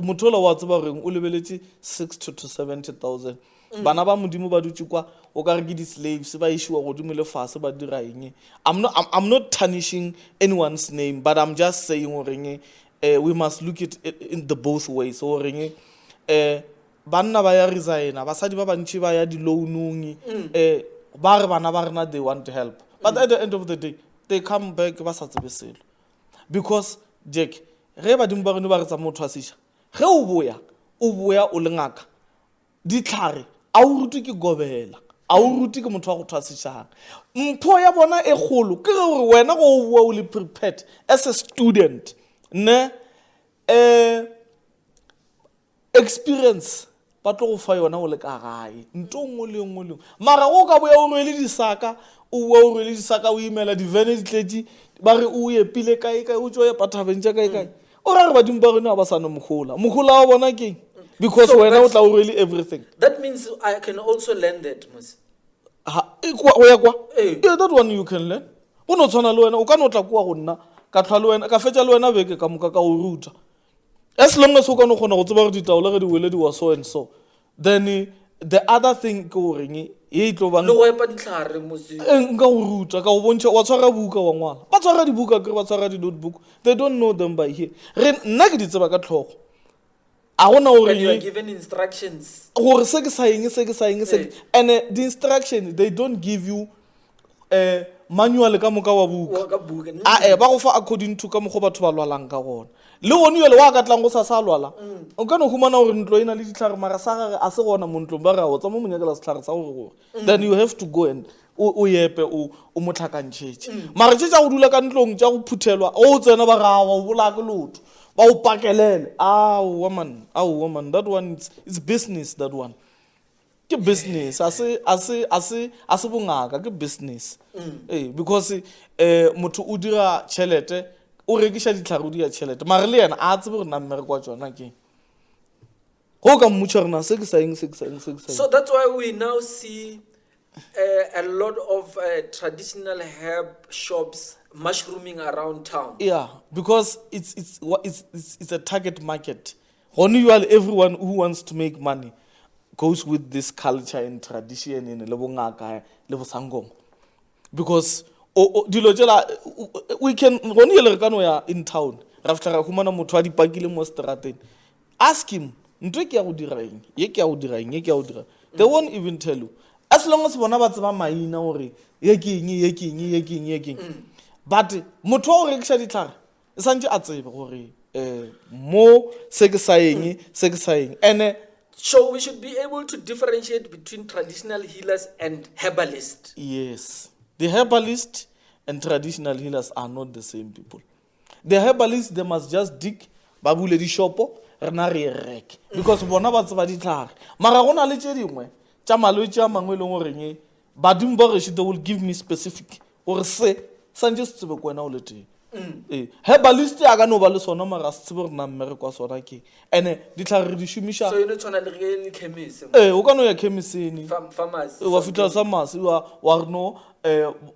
motho ola wa tseba goreng o lebeletše 60 to 70,000 bana ba modimo ba dutse kwa o ka re ke di-slaves ba išiwa godimo le fase ba dira eng I'm not tarnishing anyone's name but I'm just saying goreng we must look it in the both ways goreng banna ba ya resigna basadi ba bantši ba ya di-loanong ba re bana ba rena they want to help but at the end of the day they come back ba sa tsebe selo because Jack ge badimo ba geno ba re tsa motho a seša ge o boya o le ngaka ditlhare a o rute ke gobela a o rute ke motho wa go thwasišang mpho ya bona e kgolo ke gore wena go o bua o le prepared as a student ne experience ba tlo go fa yona o le ka gae nto nngwe le nngwe le mara go ka boya o rwele disaka o imela divene di tletse ba re o ye pile kae o tšo ya pathabentša kae o ra re badimo ba rena ba sa no mogola wa bona keng because wena o tla o rwele everything. That means I can also learn that, Moses. O ya kwa yeah, that one you can learn. O no tshwana le wena o ka no tla kwa go nna ka tlhwa le wena ka fetša le wena beke ka moka ka o ruta as long as o ka no kgona go tseba gore ditaola ge di wele di wa so and so then the other thing ke goreng ye tlo bang le go epa ditlhare Moses. Nka go ruta ka go bontšha wa tshwara buka wa ngwala ba tshwara dibuka ke ba tshwara di notebook they don't know them by here re nna ke di tseba ka tlhogo a gona gore And you are given instructions. gore se ke sa eng and the instruction they don't give you manual ka moka wa buka Ka buka. ba go fa according to ka mo go batho ba lwalang ka gona le one yole wa ka tlang go sa lwala o ka no humana gore ntlo ina le ditlhare mara sa gare a se gona mo ntlong ba ra o tsa mo monyakela setlhare sa gore then you have to go and o yepe o motlhakantšhetše mara tše tša go dula ka ntlong tša go phuthelwa o tsena ba ga wa o bola ke lotho ba o pakelele woman that one it's business that one ke business a se bongaka ke business because motho o dira tšhelete o rekiša ditlhare o dira tšhelete mara le yena a tsebe gore na mmere kwa tšona ke go ka mmutša rena se ke sa eng So that's why we now see a lot of traditional herb shops mushrooming around town. yeah because it's a target market gone usually everyone who wants to make money goes with this culture and tradition in le bongaka le bosangong because dilo tšela we can gone yele re ka no ya in town ra fitla ra humana motho a dipakile mo strateng ask him ntwe ke ya go dira eng ye ke ya go dira they won't even tell you as long as bona ba tseba maina gore ye ke eng but motho wa go rekiša ditlhare e santse a tsebe gore mo se ke sa eng and So we should be able to differentiate between traditional healers and herbalists. yes, the herbalist and traditional healers are not the same people. The herbalists, they must just dig babule di shopo rena re rek because bona ba tseba ditlhare mara gona le tše dingwe tša malwetše a mangwe le goreng badimo ba gešo they will give me specific gore se santse se tsebe kwena o le teng herbalist a ka no ba le sona mara se tsebe gore na mmere kwa sona ke and ditlhare re di šomiša So you know tshwana le ge le chemist. o ka no ya chemisini Pharmacy. wa fitla sa masi wa re no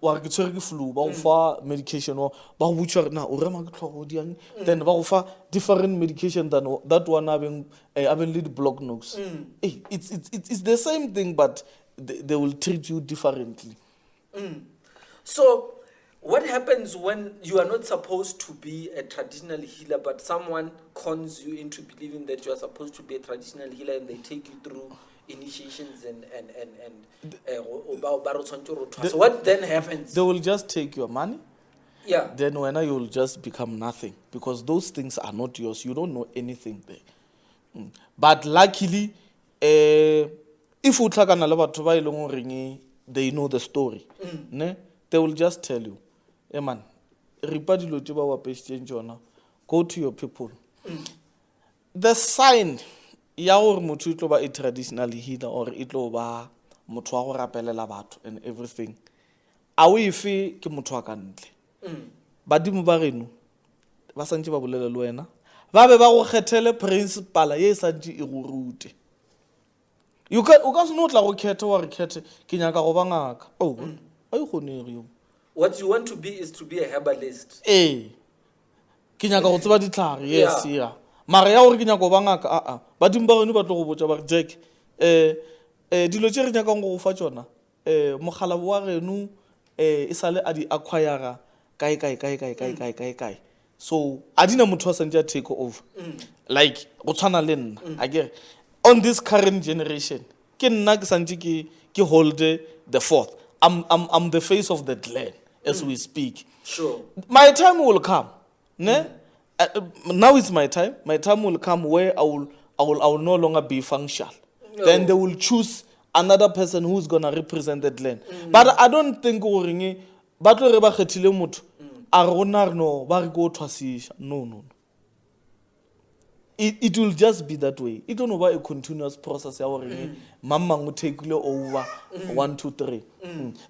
wa re ke tshwere ke flu ba go fa medication ba go butša gore na o rema ke tlhogo diang then ba go fa different medication than that one having le di-block nose it's the same thing but they will treat you differently. So what happens when you are not supposed to be a traditional healer, but someone cons you into believing that you are supposed to be a traditional healer, and they take you through initiations and so what then happens? They will just take your money. Yeah. Then when you will just become nothing because those things are not yours. You don't know anything there. But luckily, if you talk about they know the story. They will just tell you, hey man, go to your people. The sign ya gore motho itlo ba a traditional healer or itlo ba motho wa go rapelela batho and everything a o ife ke motho wa ka ntle badimo ba reno ba santse ba bolele le wena ba be ba go khethele principal ye santse e go rute o ka se no tla go khetha wa re khethe ke nyaka go ba ngaka a e kgonege what you want to be is to be a herbalist. Ke nyaka go tseba ditlhare yes yeah mara ya gore ke nyaka go ba ngaka badimo ba reno ba tlo go botsa ba re Jack dilo tše re nyakang go fa tšona mogala wa reno e sale a di acquire kae so a dina motho a santse a take over like go tshwana le nna a kere on this current generation ke nna ke santse ke hold the fourth. I'm the face of the clan as we speak. Sure. My time will come. Now it's my time. My time will come where I will no longer be functional. Then they will choose another person who's gonna represent the clan. But I don't think batlo re ba khethile motho a rona no ba re go thwasisha no it will just be that way. It don't know a continuous process. Mama will take you over 1, 2, 3.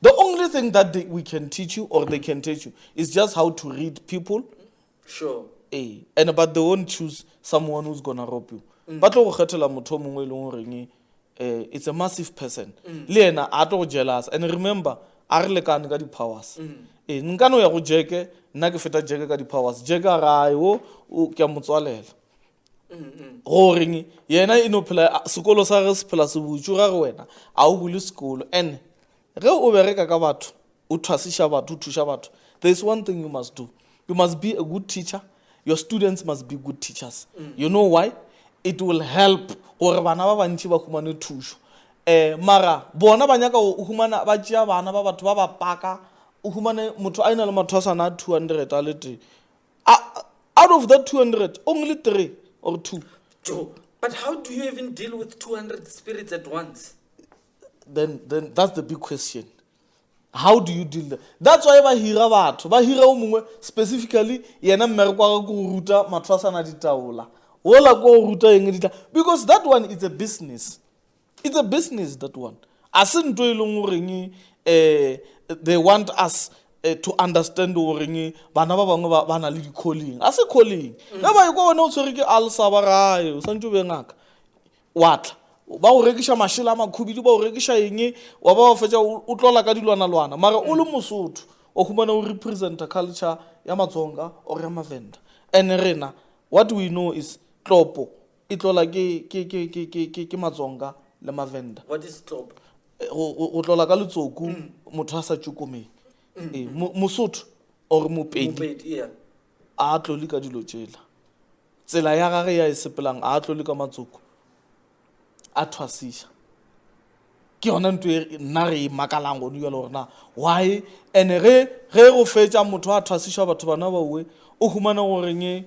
The only thing that we can teach you or they can teach you is just how to read people. Sure. But they won't choose someone who's gonna rob you. But it's a massive person. Lena ato jealous and remember, Arlekan got the powers. Nkano ya go jeke, nna ke feta jeke ka di powers. Jeka ra yo o ke motswalela. Goreng yena ino phela sekolo sa re se phela se butsu ga wena a o bule sekolo and ge o bereka ka batho o thwasisha batho o thusha batho. There is one thing you must do. You must be a good teacher. Your students must be good teachers. You know why? It will help gore bana ba bantši ba humane thusho. Mara bona ba nyaka o humana ba tšea bana ba batho ba ba paka o humane motho a ina le mathwasana a 200 a lete. Out of that 200 only 3 or 2. Joe, but how do you even deal with 200 spirits at once? Then that's the big question. How do you deal that? That's why ba hira batho ba hira o mongwe specifically yena mmereko wa go ruta mathwasana ditaola ola go ruta eng dita because that one is a business. It's a business, that one. Asinto ilong goreng they want us to understand goreng bana ba bangwe ba na le di calling a se calling ba ba go bona o tshwere ke alsa ba gae o santse be ngaka watla ba o rekisha mashela a makhubidi ba o rekisha eng wa ba o fetsa o tlola ka dilwana mara o le mosotho o khumana o represent culture ya Matsonga or ya Mavenda and rena what we know is tlopo e tlola ke Matsonga le Mavenda. What is tlopo? O tlola ka letsoku motho a sa tsukomeng mosotho or mopedi a tlole ka dilo tshela tsela ya gage ya isepelang a tlole ka matsoko a thwasisha ke yona ntwe nna re makalang go dula lorna why ene ge go fetsa motho a thwasisha batho bana ba uwe o humana goreng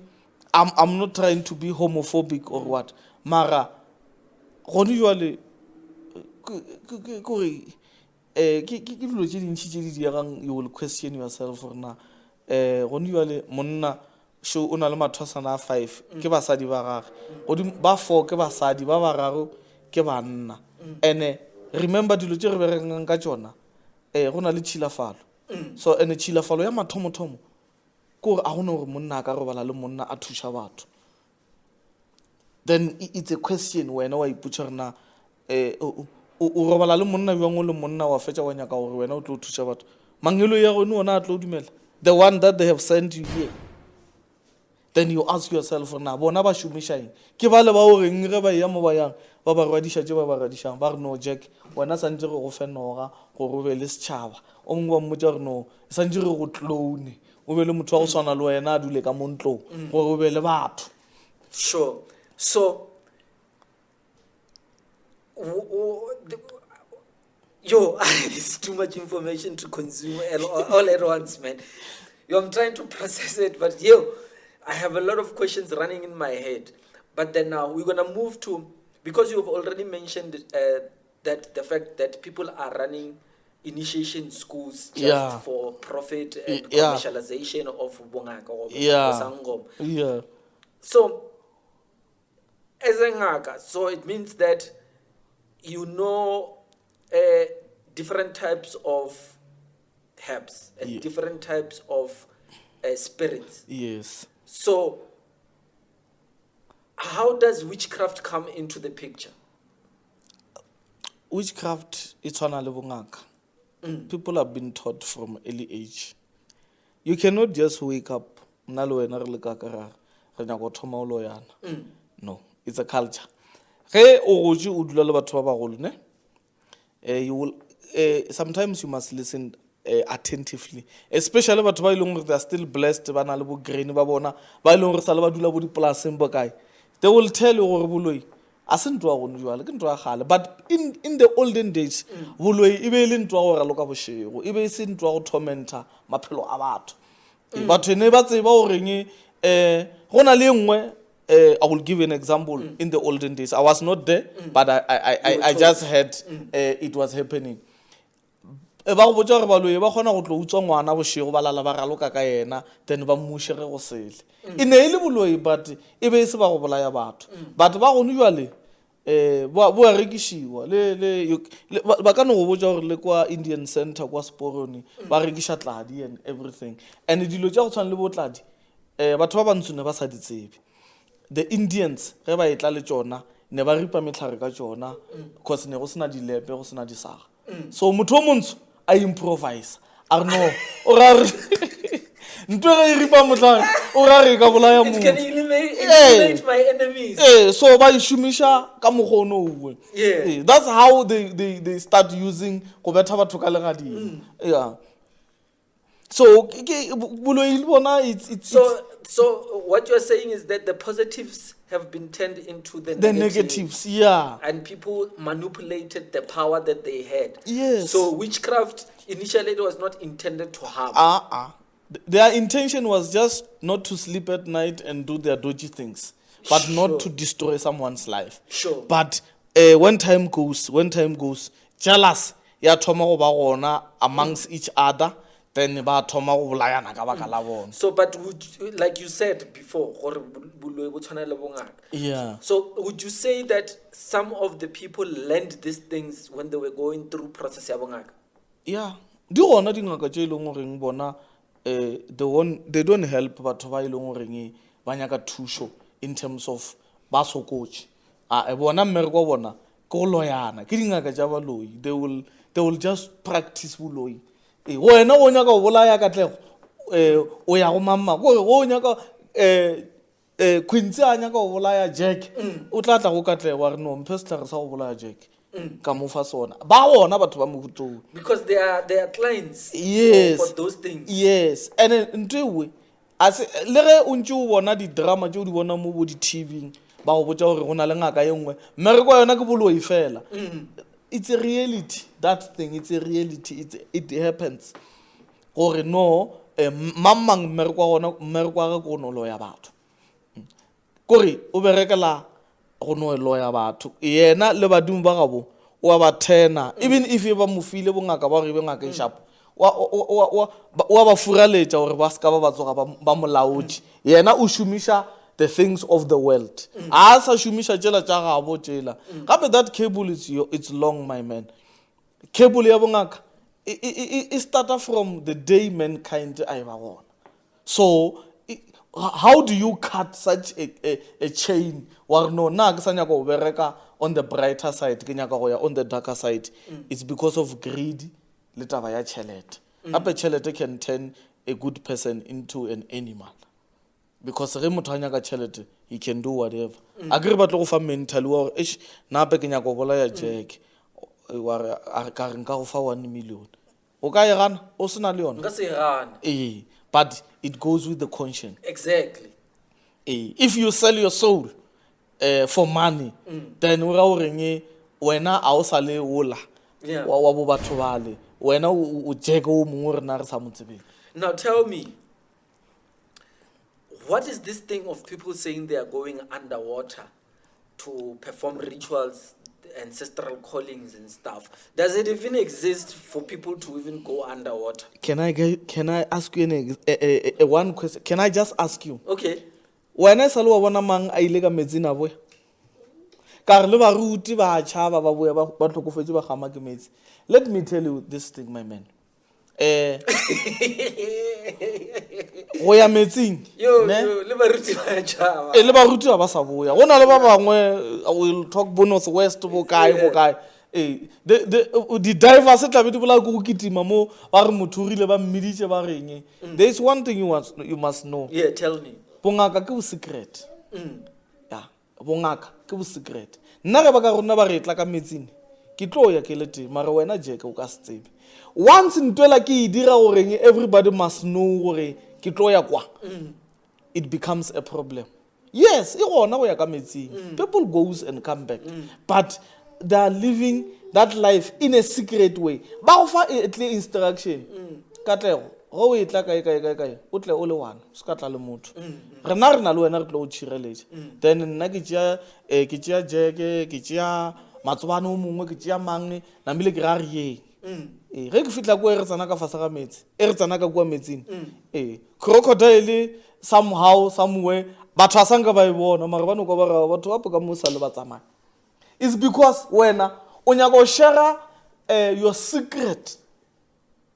I'm not trying to be homophobic or what mara go dule you will question yourself or na monna show o na le mathwasana a 5 ke basadi ba gage godimo ba 4 ke basadi ba bararo ke banna ene remember dilo tse re bereng ka tsona go na le tshilafalo so ene tshilafalo ya mathomothomo gore a gona gore monna a ka robala le monna a thusha batho then it's a question wena wa iputsa rena o robala le monna bjang le monna wa fetsa wa nyaka gore wena o tlo thusha batho mangelo ya gone ona a tlo dumela the one that they have sent you here. Then you ask yourself na bona ba shumisha eng ke ba le ba o reng ge ba ya mo ba yang ba ba radisha tse ba ba radishang ba re no jack wena santse go fenoga go robe le setšhaba o mongwe wa mmotsa gore no santse go clone o be le motho wa go swana le wena a dule ka montlo go robe le batho. Sure. So it's too much information to consume all at once, man. I'm trying to process it, but I have a lot of questions running in my head. But then now we're going to move to, because you've already mentioned that the fact that people are running initiation schools just for profit and commercialization of bongaka or sangom. Yeah. So, as a ngaka, so it means that you know different types of herbs and different types of spirits. Yes. So, how does witchcraft come into the picture? Witchcraft is tshwana le bongaka. People have been taught from early age. You cannot just wake up nna le wena re le ka kara re nyaka go thoma o lo yana. No, it's a culture. Ge o gotse o dula le batho ba bagolo ne you will sometimes you must listen attentively, especially batho ba ileng they are still blessed ba na le bo green ba bona ba ileng re sa le ba dula bo dipolaseng bo kae. They will tell you gore boloi a se ntwa go njwala ke ntwa gale, but in the olden days boloi e be le ntwa go raloka boshego e be se ntwa go tormenta maphelo a batho batho ne ba tseba goreng go na le engwe. I will give you an example. In the olden days, I was not there, but I just heard it was happening. ba go botsa gore baloyi ba kgona go tlo utswa ngwana bošego ba lala ba raloka ka yena then ba mmušege go sele e ne e le boloi but e be e se ba go bolaya batho batho ba gone jwale bo a rekišiwa ba ka no go botsa gore le kwa Indian Center kwa Sporoni ba rekiša tladi and everything and dilo tša go tshwana le botladi batho ba bantsho ne ba sa di tsebe the Indians ge ba etla le tšona ne ba ripa metlhare ka tšona because ne go sena dilepe go sena disaga so motho o montsho a improvise a re no o ra re ntwe ge e ripa motlhare o ra re ka bolaya It can eliminate my enemies. So ba ishumisha ka mogono uwe that's how they start using go betha batho ka legading yeah so boloi bona it's so what you're saying is that the positives have been turned into the negatives, yeah. And people manipulated the power that they had. Yes. So witchcraft initially was not intended to harm. Their intention was just not to sleep at night and do their dodgy things, but not to destroy someone's life. Sure. But when time goes, jealous ya thoma go ba gona amongst each other. Then ba thoma go bolayana ka baka la bona. So but like you said before, yeah. So would you say that some of the people learned these things when they were going through process ya bongaka? Yeah. Di gona dingaka tše ileng goreng bona they don't help batho ba ileng goreng ba nyaka thušo in terms of ba sokotše. Bona mmereko wa bona ke go loyana ke dingaka tša baloi they will just practice boloi. Wena o nyaka go bolaya Katlego o ya go mamma go nyaka Quincy a nyaka go bolaya Jack o tla tla go Katlego a re no mphe setlhare sa go bolaya Jack ka mo fa sona ba gona batho ba mofutong because they are clients for those things. Yes and ntwe as le ge o ntse o bona di drama tšeo di bona mo bo di TV ba go botsa gore go na le ngaka ye nngwe mmereko yona ke boloi fela. It's a reality, that thing, it's a reality, it happens. Gore no, mamang mmereko wa ge go no loya batho. Kore o berekela go no loya batho. Yena le badimo ba gabo o ba tena even if e ba mofile bongaka ba re be ngaka e sharp. Wa ba furaletša gore ba ska ba tsoga ba molaodi. Yena o shumisha the things of the world. Asa shumisha tšela tša gabo tšela. Gape that cable it's long, my man. Cable ya bongaka it started from the day mankind a ba gona. So how do you cut such a chain? War no na ke sa nyaka go bereka on the brighter side ke nyaka go ya on the darker side. It's because of greed le taba ya tšhelete. Gape tšhelete can turn a good person into an animal. Because ge motho a nyaka tšhelete he can do whatever. A kere ba tlo go fa mentally wa gore nape ke nyaka go bolaya Jack wa re a ka re nka go fa 1 million o ka e gana o sena le yona Nka se gana. But it goes with the conscience. Exactly. If you sell your soul for money then o ra o reng wena a o sa le ola wa bo batho bale wena o Jack o mongwe re na re sa mo tsebeng. Now tell me, what is this thing of people saying they are going underwater to perform rituals, ancestral callings and stuff? Does it even exist for people to even go underwater? Can I ask you one question? Can I just ask you? Okay. When I saw bona mang a ile ka metsing a boya ka re le ba ruti ba tšhaba ba boya ba tlhokofetse ba gama ke metsi. Let me tell you this thing, my man. Go ya metsing le baruti ba tšhaba le baruti ba sa boya go na le ba bangwe I will talk bo north west bo kae the divers tla be di bola go kitima mo ba re motho rile ba mmiditse ba reng. There is one thing you must know. Yeah, tell me. Bongaka ke bo secret. Yeah, bongaka ke bo secret. Nna ge ba ka rona ba re tla ka metsing ke tlo ya ke le teng mara wena Jack o ka se tsebe. Once ntwela ke e dira gore everybody must know gore ke tlo ya kwa it becomes a problem. Yes, e gona go ya ka metsing. People goes and come back but they are living that life in a secret way. Ba go fa a clear instruction. Katlego go e tla kae o tle o le wana se ka tla le motho rena le wena re tlo o tšhireletša then nna ke tšea Jack ke tšea matsobane o mongwe ke tšea mang namile ke ra re ye ge ke fitla ko e re tsana ka fase ga metsi e re tsana ka kua metsing crocodile somehow somewhere batho a sanka ba e bona mare ba no kwa ba ra batho ba poka mo sa le ba tsamaya. It's because wena o nyaka go share your secret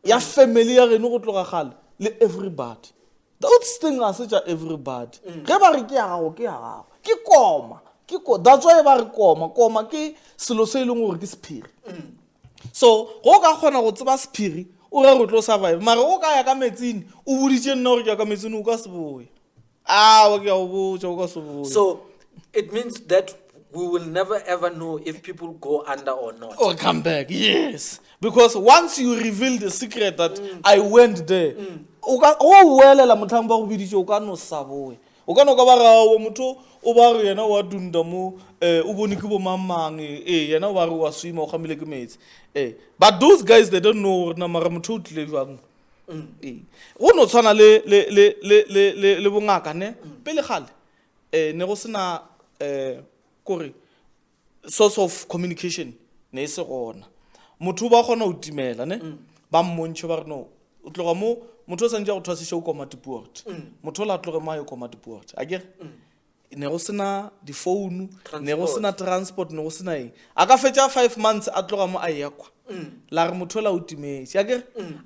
ya family ya reno go tloga gale le everybody. Those things are such a everybody. Ge ba re ke ya gago ke ya gago ke koma that's why ba re koma ke selo se e leng gore ke sephiri. So go ka kgona go tseba sephiri o re go tlo survive mare o ka ya ka metsing o buditse nna gore ke ya ka metsing o ka se boye ke ya go botsa o ka se boye. So it means that we will never ever know if people go under or not. Or come back, yes. Because once you reveal the secret that I went there, o welela motlhang ba go biditse o ka no saboe. O ka no ka ba ra o motho o ba re yena wa dunda mo o bone ke bo mamang yena o ba re wa swima o gamile ke metsi. But those guys they don't know na mara motho o tlile jwang. Go no tshwana le bongaka ne pele gale ne go sena kore source of communication ne se gona motho ba gona o timela ne ba mmontšhe ba re no o tloga mo motho o santse go thwasisha o koma diport motho la tloge ma yo koma diport a ke ne go sena di phone ne go sena transport ne go sena eng a ka fetša 5 months a tloga mo a yakwa la re motho la o timetse a ke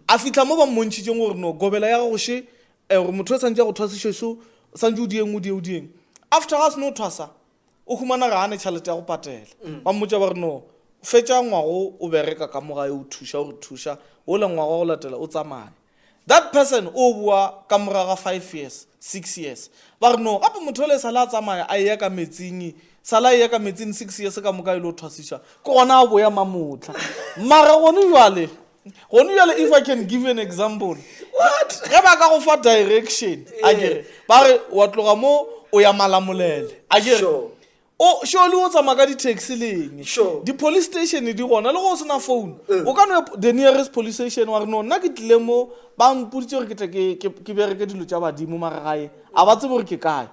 a fitla mo ba mmontšhitšeng gore no gobela ya go she gore motho o santse go thwasisha so santse o dieng after us no thwasa o humana ga ane tšhelete ya go patela ba mmotša ba re no fetša ngwago o bereka ka mogae o thuša gore thuša o le ngwago go latela o tsamaye that person o bua ka moraga 5 years 6 years ba re no gape motho le sala a tsamaya a ya ka metsing sala ya ka metsing 6 years ka moka ile o thwasisha ke gona a boya mamotla mara gone jwale if I can give you an example what ge ba ka go fa direction a kere ba re wa tloga mo o ya malamolele a kere o surely o tsamaya ka di-taxi leng di-police station di gona le go sena phone o ka no the nearest police station wa re no nna ke tlile mo ba mpoditse gore ke bereke dilo tša badimo magagae a ba tsebe gore ke kae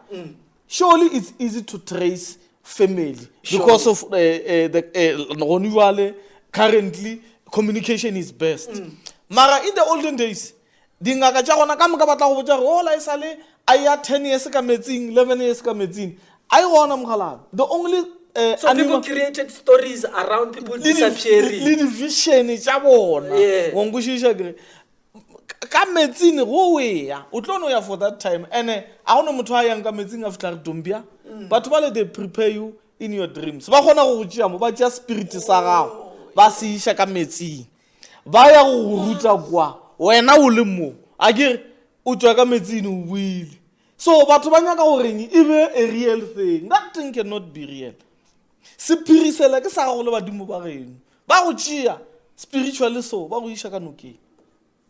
surely it's easy to trace family because of gone jwale currently communication is best mara in the olden days dingaka tša gona ka moka batla go botsa gore ola e sale a ya 10 years ka metsing 11 years ka metsing I want to the only so people created stories around people disappearing. Little vision is a bona. Ka metsing go ya o tlo no ya for that time and a gona motho a yang ka metsing after dumbia batho ba le they prepare you in your dreams ba gona go tšea mo ba tšea spirit sa gago ba se isha ka metsing ba ya go ruta kwa wena o le mo a ke o tswa ka metsing o buile. So batho ba nyaka gore eng e be a real thing that thing cannot be real sephirisela ke sa go le badimo ba reno ba go tšea spiritually so ba go isha ka nokeng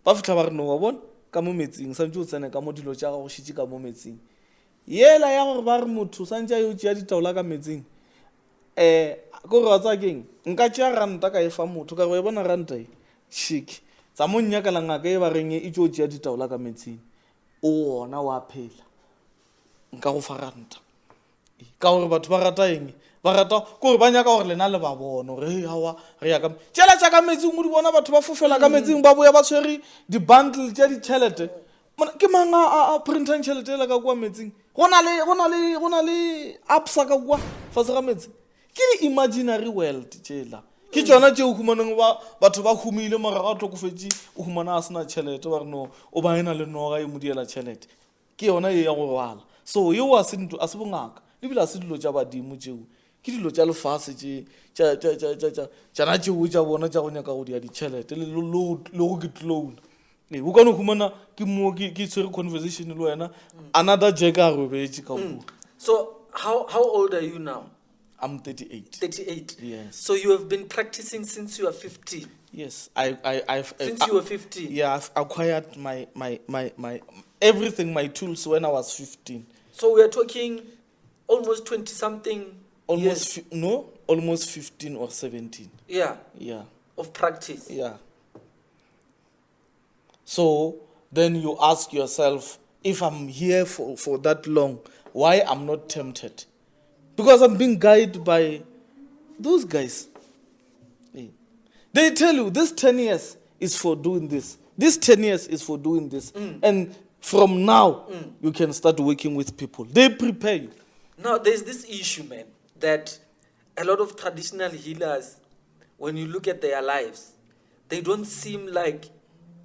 ba fitla ba re no wa bona ka mo metsing santse o tsene ka mo dilo tša go šitše ka mo metsing yela ya gore ba re motho santse yo tšea ditaola ka metsing ko re wa tsa keng nka tšea ranta ka e fa motho ka go e bona ranta e chic tsa mo nnyakela ngaka e ba reng e tšo tšea ditaola ka metsing o ona wa phela nka go fa ranta ka gore batho ba rata eng ba rata gore ba nyaka gore lena le ba bona gore hawa re ya ka tšela tša ka metsing o di bona batho ba fofela ka metsing ba boya ba tshwere di-bundle tša ditšhelete ke mang a printang tšhelete ela ka kua metsing go na le apsa ka kua fase ga metsing ke di-imaginary world tšela ke tšona tšeo humaneng batho ba humile morago a tlokofetse o humana a sena tšhelete ba re no o ba ena le noga e modiela tšhelete ke yona e ya go rwala so yeo a se bongaka ebile a se dilo tša badimo tšeo ke dilo tša lefase tšana tšeo tša bona tša go nyaka go dia ditšhelete le go ke tlone o ka no humana ke mo ke tshwere conversation le wena another jack a robetse ka bua. So how old are you now? I'm 38. 38. Yes. So you have been practicing since you were 15. Yes, I've since you were 15. Yeah, I've acquired my everything, my tools when I was 15. So we are talking almost 20 something. Almost almost 15 or 17. Yeah. Yeah. Of practice. Yeah. So then you ask yourself, if I'm here for that long, why I'm not tempted? Because I'm being guided by those guys. They tell you this 10 years is for doing this. This 10 years is for doing this. And from now, you can start working with people. They prepare you. Now, there's this issue, man, that a lot of traditional healers, when you look at their lives, they don't seem like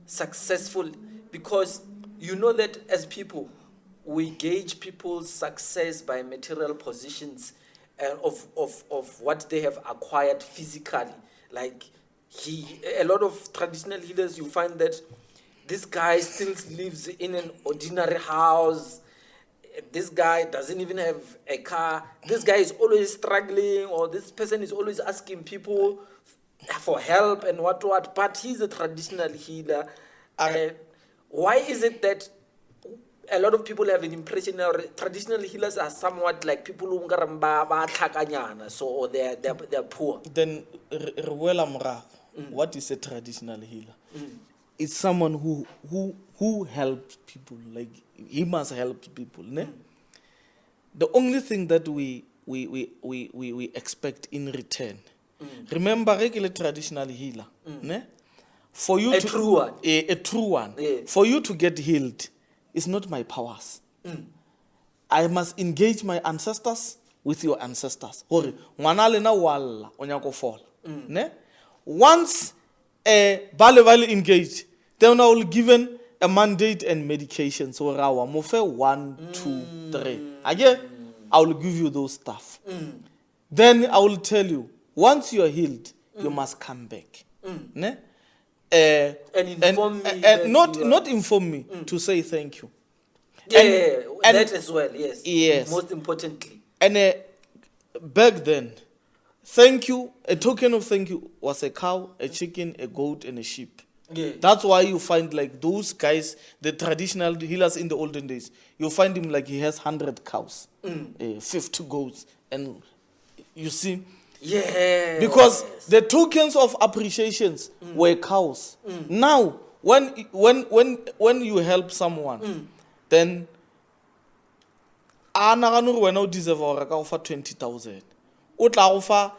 successful because you know that as people, we gauge people's success by material positions of what they have acquired physically. Like a lot of traditional healers, you find that this guy still lives in an ordinary house. This guy doesn't even have a car. This guy is always struggling, or this person is always asking people for help and what. But he's a traditional healer. Why is it that a lot of people have an impression that traditional healers are somewhat like people who are so, or they're poor? Then, what is a traditional healer? It's someone who helps people. Like, he must help people. Ne? The only thing that we expect in return. Remember, regular traditional healer. Ne? For you A true one. A true one. Yeah. For you to get healed, it's not my powers. I must engage my ancestors with your ancestors. Ne? Once Bale engaged, then I will given a mandate and medication. So Rawa, Mofe 1, 2, 3. Again, I will give you those stuff. Then I will tell you, once you are healed, you must come back. Ne? And inform me. Not inform me, to say thank you. And that as well, yes. Yes. Most importantly. And back then, thank you, a token of thank you was a cow, a chicken, a goat, and a sheep. Yeah. That's why you find like those guys, the traditional healers in the olden days, you find him like he has 100 cows, 50 goats, and you see, yeah, because the tokens of appreciations were cows. Now, when you help someone, then when you deserve 20,000, utla offer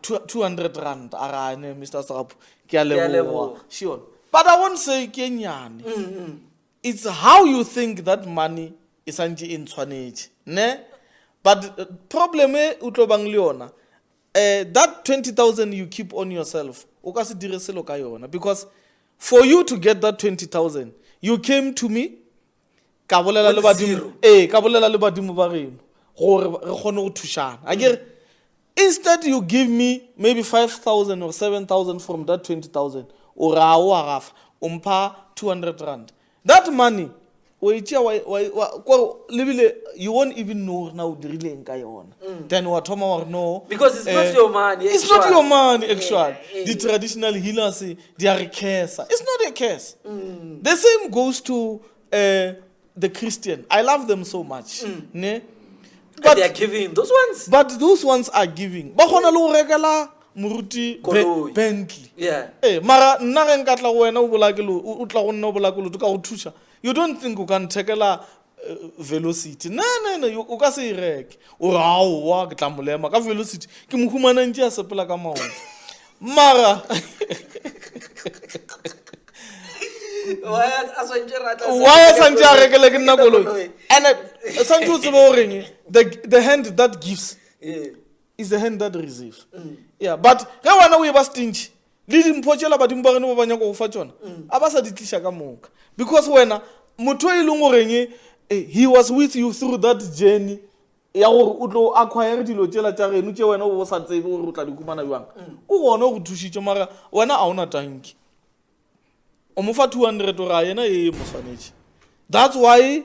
200 rand. Mr. Segapu, ke a leboha. Sure, but I won't say kenyane. It's how you think that money is in tshwanetse, ne? But problem utlo bang le yona, that 20,000 you keep on yourself, o ka se dire selo ka yona, because for you to get that 20,000, you came to me, ka bolela le badimo ba reno gore re kgone go thushana. Akere, instead you give me maybe 5,000 or 7,000 from that 20,000, or umpa 200 rand. That money, you won't even know now. Then what no? Because it's not your money. It's not your money, actually. The traditional healers, they are a curse. It's not a curse. The same goes to the Christian. I love them so much. But they are giving those ones. But those ones are giving. Muruti Bentley. Yeah. Mara nare nkatla wena o bolakelo o tla go nna o bolakelo to ka go thusha. You don't think you can tekela velocity. No, o ka se ireke. O wa ke tla molema ka velocity. Ke mo humana ntse a sepela ka maoto. Mara why asantja rekele ke nna koloi. And sanju tsebo reng the hand that gives is the hand that receives. Yeah, but ge wana o e ba stingy le dimpotshela badimo ba rena ba banya go fa tsona a ba sa ditlisha ka moka, because wena motho e leng goreng he was with you through that journey ya gore o tlo acquire dilo tshela tsa reno tse wena o sa tsebe gore o tla di kumana jwang, o gone go thushitse mara wena a ona tanki o mo fa 200 ora yena e mo tshwanetse. That's why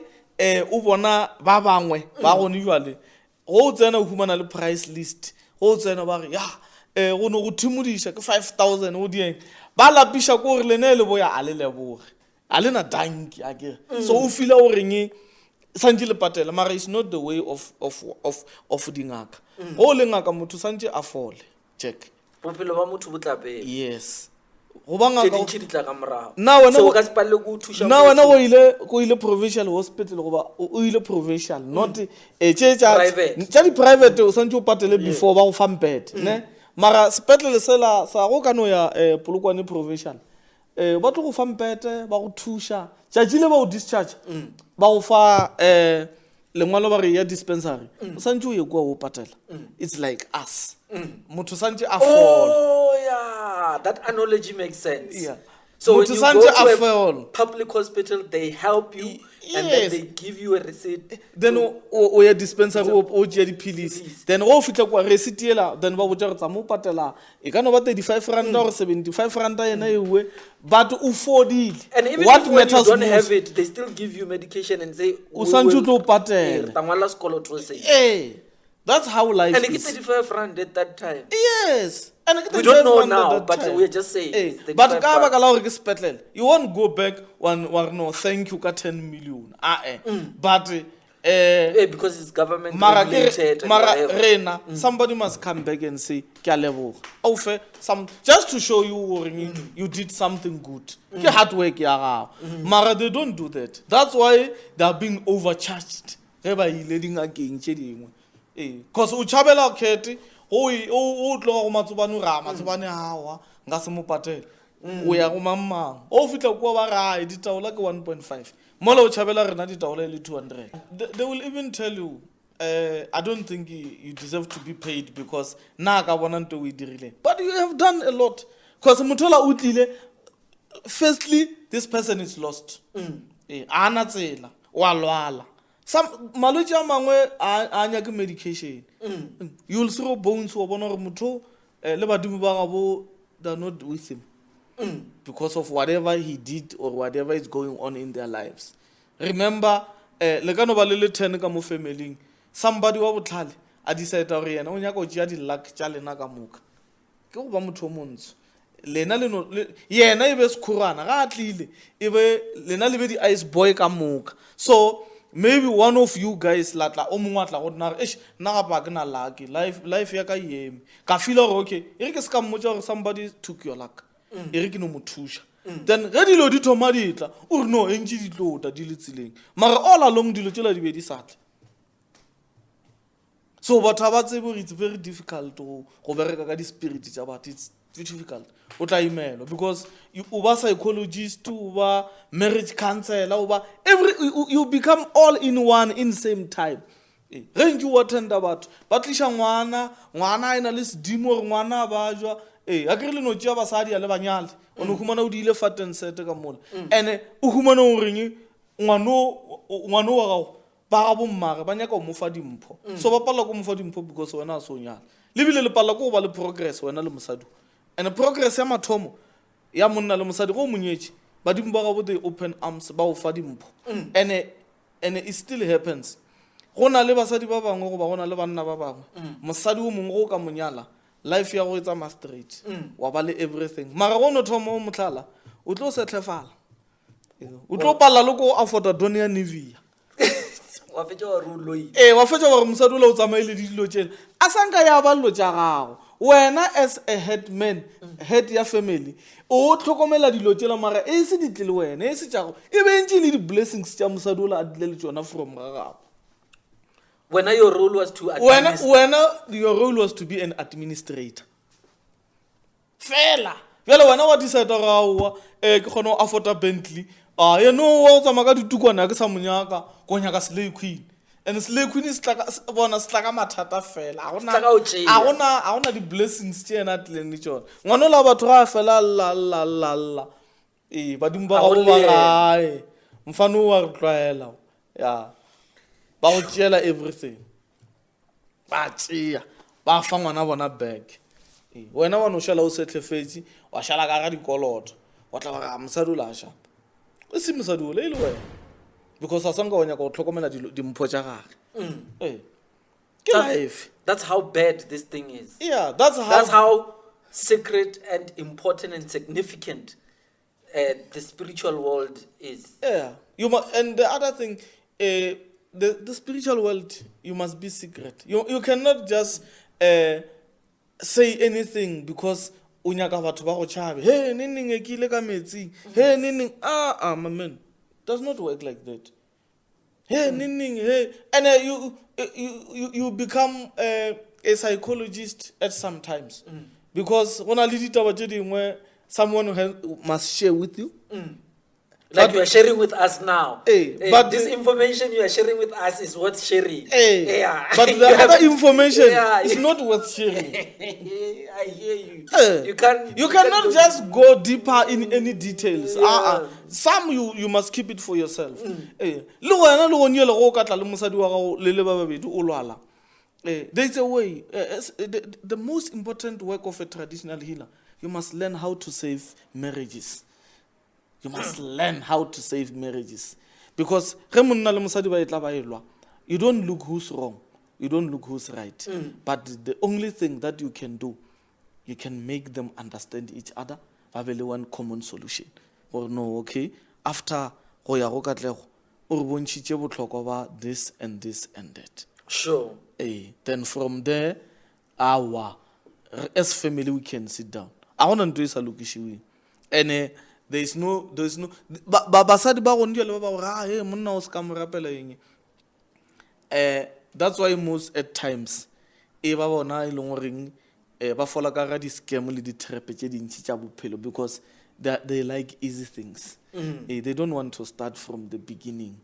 o bona ba bangwe ba gone jwale go tsena o humana le price list, go tsena ba re ya go no go thimodisha ke 5,000 o dieng ba lapisha ko re lene le boya a le leboge a le na tanki akere. So o feel o reng santse le patela, mara is not the way of dingaka. Go le ngaka motho santse a fole check bophelo ba motho bo tla pele. Yes, go ba ngaka di tla ka morao. So ka se palle go thusha. Na wena go ile provincial hospital go ba o ile provincial, not tsa di private o santse o patele before ba go fa bed ne. mara sepetlele sela sa go ka no ya Polokwane provincial ba tlo go fa mpete ba go thusha tšatši le ba o discharge ba go fa lengwalo ba re ya dispensary o santse o ye kwa o patela it's like us motho santse a fall. Oh yeah, that analogy makes sense. Yeah. So when Motho you santse go a to fall. a public hospital, they help you and then they give you a receipt. Then o ya dispensary o tšea dipilisi then go fitla kwa receipt ela then ba botša re tsa mo patela e ka no ba 35 rand or 75 rand ena ewe but o fodile. And even What if when you matters don't most have it, they still give you medication and say, o santse o tlo patela. Tangwala sekoloto se. That's how life And it is. 35 rand at that time. Yes. And We don't know now, but we're just saying. it's But 35 ka rand. baka la gore ke sepetlele you won't go back one no thank you ka 10 million but Because it's government mara regulated and mara whatever. rena somebody must come back and say ke a leboga o fe some just to show you gore you did something good ke hard work ya gago mara they don't do that. That's why they are being overcharged ge ba ile dingakeng tše dingwe because o tšhabela kgete o tloga go matsobane ra matsobane awa nka se mo patele o ya go mamang o fitla kua ba gae ditaola ke 1.5 mola o tšhabela rena ditaola e le 200. They will even tell you I don't think you deserve to be paid because na ka bona nto o e dirile but you have done a lot because mothola o tlile firstly this person is lost ana tsela wa lwala malwetse a mangwe a nyake medication you will throw bones wa bona gore motho le badimo ba gabo they are not with him because of whatever he did or whatever is going on in their lives. Remember le ka no ba le 10 ka mo family somebody wa botlhale a decide gore yena o nyaka go tšea di-luck tša lena ka moka ke go ba motho o montsho lena yena e be sekhurana ga a tlile e be lena le be di-ice boy ka moka so maybe one of you guys latla o mongwe a tla go nna re nna gapa ke na lucky life ya ka eme ka feel gore okay e re ke se ka mmotsa gore somebody took your luck e re ke no mo thusha then ge dilo di thoma ditla o re no entše di tlota di le tseleng mara all along dilo tšela di be di satla so batho ba tsebe gore it's very difficult go bereka ka di-spirit tša batho it's difficult o tla imelwa because o ba psychologist o ba marriage counselor o ba you become all in one in same time ge ntse o attenda batho ba tliša ngwana a ena le sedimo gore ngwana a ba jwa a kere le no tšea basadi a le banyale o ne humana o di ile fat and set ka mola and o humana goreng ngwano wa gago ba ga bommage ba nyaka o mofa dimpho so ba pala ko mofa dimpho because wena a se o nyala lebile le pala ko go ba le progress wena le mosadi and progress ya mathomo ya monna le mosadi go monyetše badimo ba gabo they open arms ba o fa dimpho and it still happens go na le basadi ba bangwe go ba go na le banna ba bangwe mosadi o mongwe go ka monyala life ya go e tsamaya straight wa ba le everything mara go no thoma o motlhala o tlo setlhefala o tlo pala le ko afforda donia nevia wa fetša gore o loile wa fetša gore mosadi o le o tsamaile dilo tšena a sanka ya ba dilo tša gago wena as a head ya family o tlhokomela dilo tšela mara e se ditle le wena e se tšago e be ntše le di-blessings tša mosadi o le a dile le tšona from ga gago wena your role was to your role was to be an administrator fela bjale wena wa decide gore aowa ke kgone go afforda Bentley yeno wa o tsamaya ka ditukwana ke sa monyaka ko nyaka slay queen and slay queen se tla ka mathata fela a gona di-blessings tše ena tlileng le tšona ngwana o la batho ga a fela lla badimo ba gago ba gae mfane o wa re tlwaela ya ba go tšeela everything ba tšea ba fa ngwana bona bag wena wa no šala o setlhefetše wa šala ka ga dikoloto wa tla ga mosadi o la shapa o se mosadi o le e le wena because a sanka wa nyaka go tlhokomela dimpho tša gage ke life. That's how bad this thing is. Yeah, that's how secret and important and significant the spiritual world is. Yeah, and the other thing, the spiritual world, you must be secret. You cannot just say anything because unyaka batho ba go tšhabe hey neng e kile ka metsi hey neng my man, does not work like that. Hey neng hey, and you become a psychologist at some times. Because when I lead it where someone must share with you. Like you are sharing with us now. But this information you are sharing with us is worth sharing. Yeah. But the other information is not worth sharing. I hear you. You cannot just go deeper in any details. Some you must keep it for yourself. There's a way. The most important work of a traditional healer, you must learn how to save marriages. You must learn how to save marriages. Because you don't look who's wrong. You don't look who's right. But the only thing that you can do, you can make them understand each other. Have one common solution. Or no, okay, after this and this and that. Sure. Then from there, as family we can sit down. I want to do this alukishiwi. And there's no that's why most at times because they like easy things. They don't want to start from the beginning.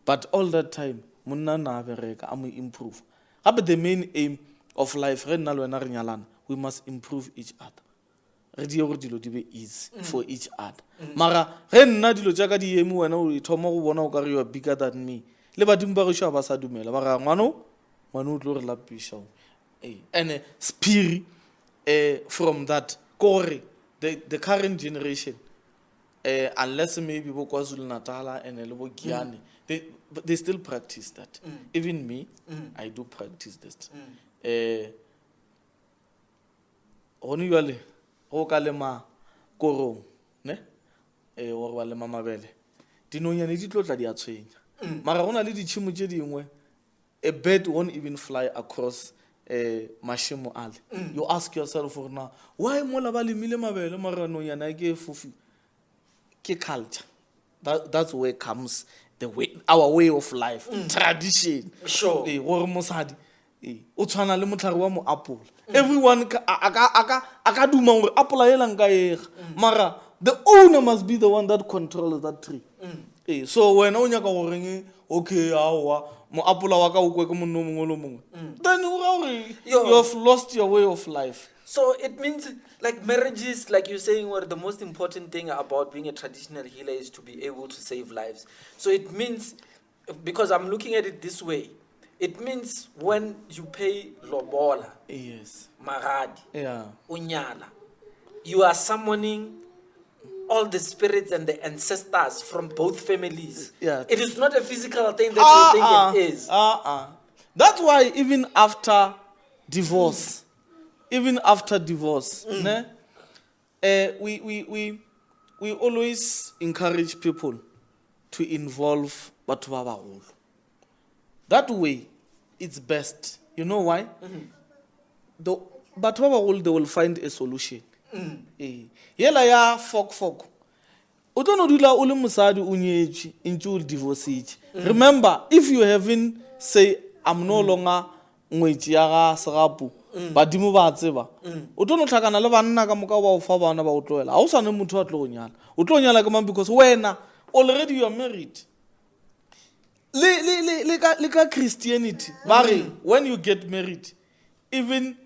But all that time I'm improve. But the main aim of life, we must improve each other. Easy for each other. Mara, you are bigger than me. And spirit from that core, the current generation, unless maybe KwaZulu Natal and Giani, they still practice that. Even me, I do practice that. Onuale, okalema korong, ne? Or walema mabele. Dino yani di tlotla di a tshwenya. Mara hona le ditshimo tse dingwe, a bird won't even fly across mashimo ale. You ask yourself for now, why mola ba lemile mabele mara no yana ke fufu? Ke culture. That's where comes the way, our way of life, tradition. Sure. Everyone mara the owner must be the one that controls that tree. So when okay, then you have lost your way of life. So it means, like marriages, like you're saying, the most important thing about being a traditional healer is to be able to save lives. So it means, because I'm looking at it this way, it means when you pay lobola, yes, maradi, yeah, unyala, you are summoning all the spirits and the ancestors from both families. Yeah. It is not a physical thing that you think it is. That's why even after divorce, we always encourage people to involve Bathu ba bagolo. That way, it's best. You know why? The Bathu ba bagolo, they will find a solution. Yela ya fok. Utono dula ule musadi unyeji into divorce. Remember, if you haven't say I'm no longer ngweji ya sagapu, badimo ba tseba. Utono tlhakana le banna ka moka ba o fa bana ba o tloela. Ha o sa ne motho a tlo nyala. O tlo nyala ka mang because wena already you are married. Like Christianity, when you get married, even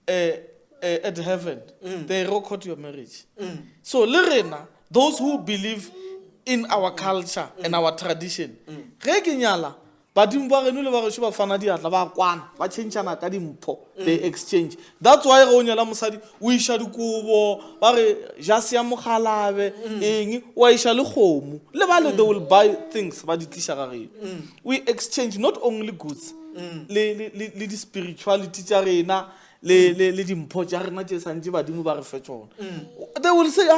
at heaven, they record your marriage. So, those who believe in our culture and our tradition, they exchange. That's why we shall they will buy things. We exchange not only goods, the spirituality, they will say,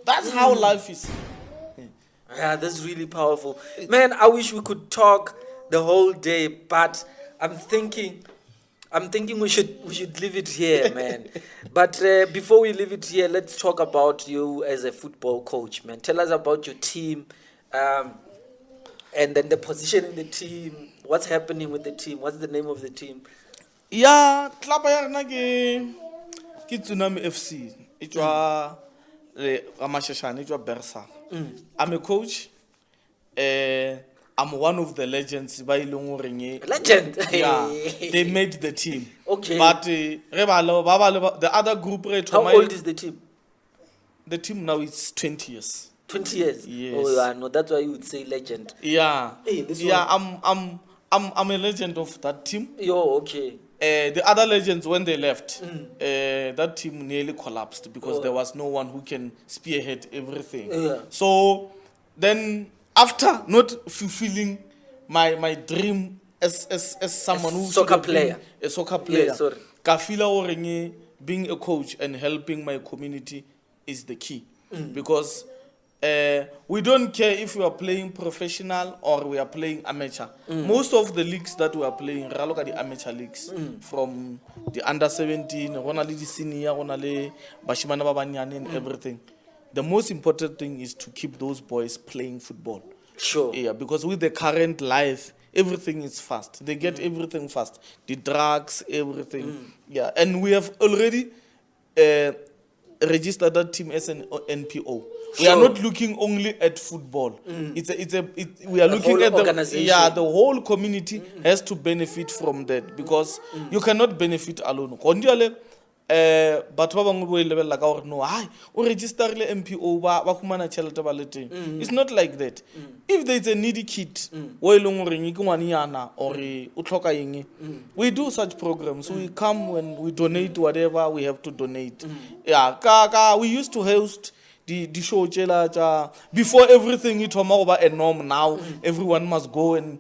that's how life is. Yeah, that's really powerful. Man, I wish we could talk the whole day, but I'm thinking I'm thinking we should leave it here, man. But before we leave it here, let's talk about you as a football coach, man. Tell us about your team, and then the position in the team. What's happening with the team? What's the name of the team? Yeah, club ya rena ke Tsunami FC. It was Ramashashane, it was Bersa. I'm a coach. I'm one of the legends by Legend. Yeah, they made the team. Okay. But the other group. How old is the team? The team now is 20 years. 20 years. Yes. Oh, yeah, no, that's why you would say legend. Yeah. Hey, this yeah, one. I'm a legend of that team. Yo, okay. The other legends, when they left, that team nearly collapsed because there was no one who can spearhead everything. Yeah. So then, after not fulfilling my dream as someone who soccer player, a soccer player, Yeah, sorry. Kafila Orenge, being a coach and helping my community is the key, because we don't care if we are playing professional or we are playing amateur. Most of the leagues that we are playing, look at the amateur leagues, from the under 17, the senior, Bashimana Babanyane, and everything. The most important thing is to keep those boys playing football. Sure. Yeah, because with the current life, everything is fast. They get everything fast. The drugs, everything. Yeah, and we have already registered that team as an NPO. We are not looking only at football. We are looking at the whole community has to benefit from that, because you cannot benefit alone. Batho ba bangwe bo lebella ka gore no o registerile MPO ba khumana tšhelete ba le teng. It's not like that. If there is a needy kid o e leng gore ke ngwanyana or o tlhoka eng, we do such programs. We come when we donate whatever we have to donate. Yeah, we used to host the show before everything it was a norm. Now everyone must go and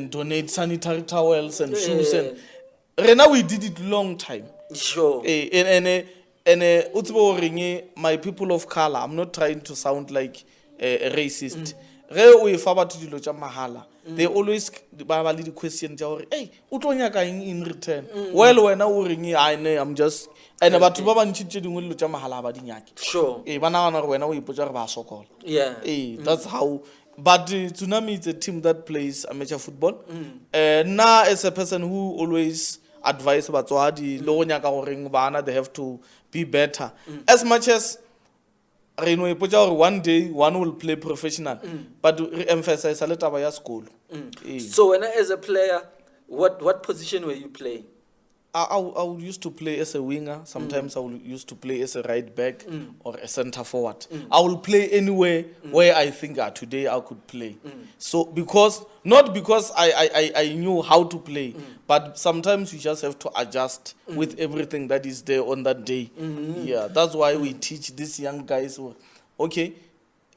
donate sanitary towels and shoes, and right now we did it long time. Sure. My people of color, I'm not trying to sound like a racist. They always the question, hey, in return? Well, when I'm just and about to Baba Sure. Yeah. That's how. But Tsunami is a team that plays amateur football. Now, as a person who always advise about they have to be better. As much as one day one will play professional, but emphasize a little about school. So when as a player, what position were you playing? I used to play as a winger. Sometimes I will used to play as a right back or a center forward. I will play anywhere where I think today I could play. So not because I knew how to play, but sometimes you just have to adjust with everything that is there on that day. Yeah, that's why we teach these young guys. Okay,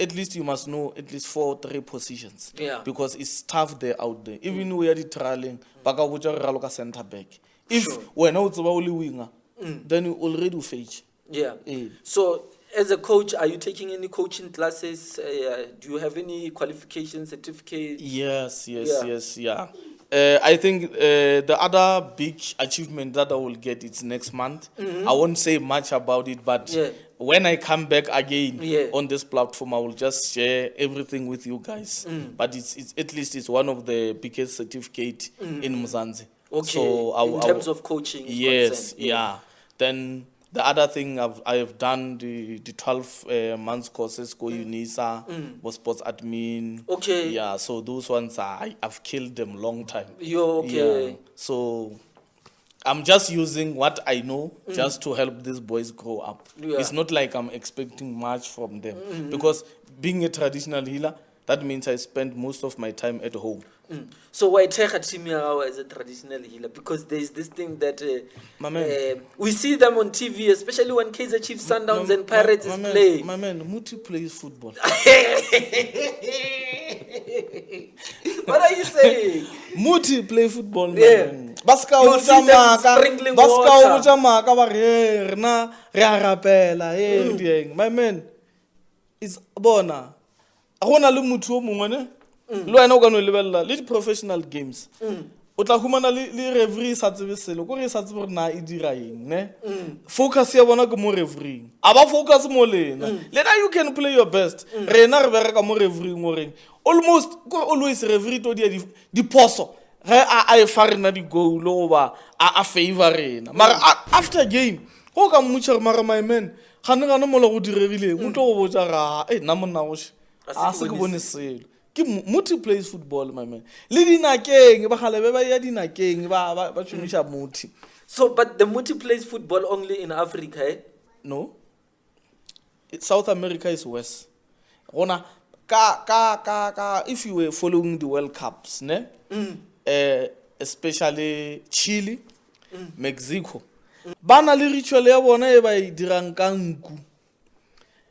at least you must know at least 4-3 positions. Yeah. Because it's tough there out there. Even we are trialing, baka center back. If we're not only winger, then you already fetch. Yeah. So, as a coach, are you taking any coaching classes? Do you have any qualification certificates? Yes. I think the other big achievement that I will get is next month. I won't say much about it, but when I come back again on this platform, I will just share everything with you guys. But it's at least it's one of the biggest certificates in Mzansi. Okay. So in terms of coaching. Yes. Yeah. Then the other thing I have done the 12 months courses go UNISA was sports admin. Okay. Yeah. So those ones I've killed them long time. You're okay. Yeah. So I'm just using what I know just to help these boys grow up. Yeah. It's not like I'm expecting much from them because being a traditional healer, that means I spend most of my time at home. So why take a team as a traditional healer? Because there's this thing that we see them on TV, especially when Kaizer Chiefs, Sundowns, and Pirates is playing. My man, Muti plays football. What are you saying? Muti play football. Yeah. Baska sprinkling water. My man, it's bona. Little professional games. o tla humana le referee sa tsebe selo go re sa tsebe gore na e dira eng ne focus ya bona ke mo refereeing aba focus mo lena lena you can play your best rena re bereka mo refereeing goreng almost always referee to di poso ge a e fa rena di goal goba a favor rena mara after game go ka mmutša re mara my man gane mola go diregileng o tlo go botsa ga nna monna goše a se ke bone selo ke muti plays football my man le dinakeng ba gale ba ya dinakeng ba tšhomiša muti. So but the muti plays football only in Africa, eh? No, South America is worse. Gona ka if you were following the World Cups ne especially Chile Mexico bana le ritual ya bona e ba e dirang ka nku.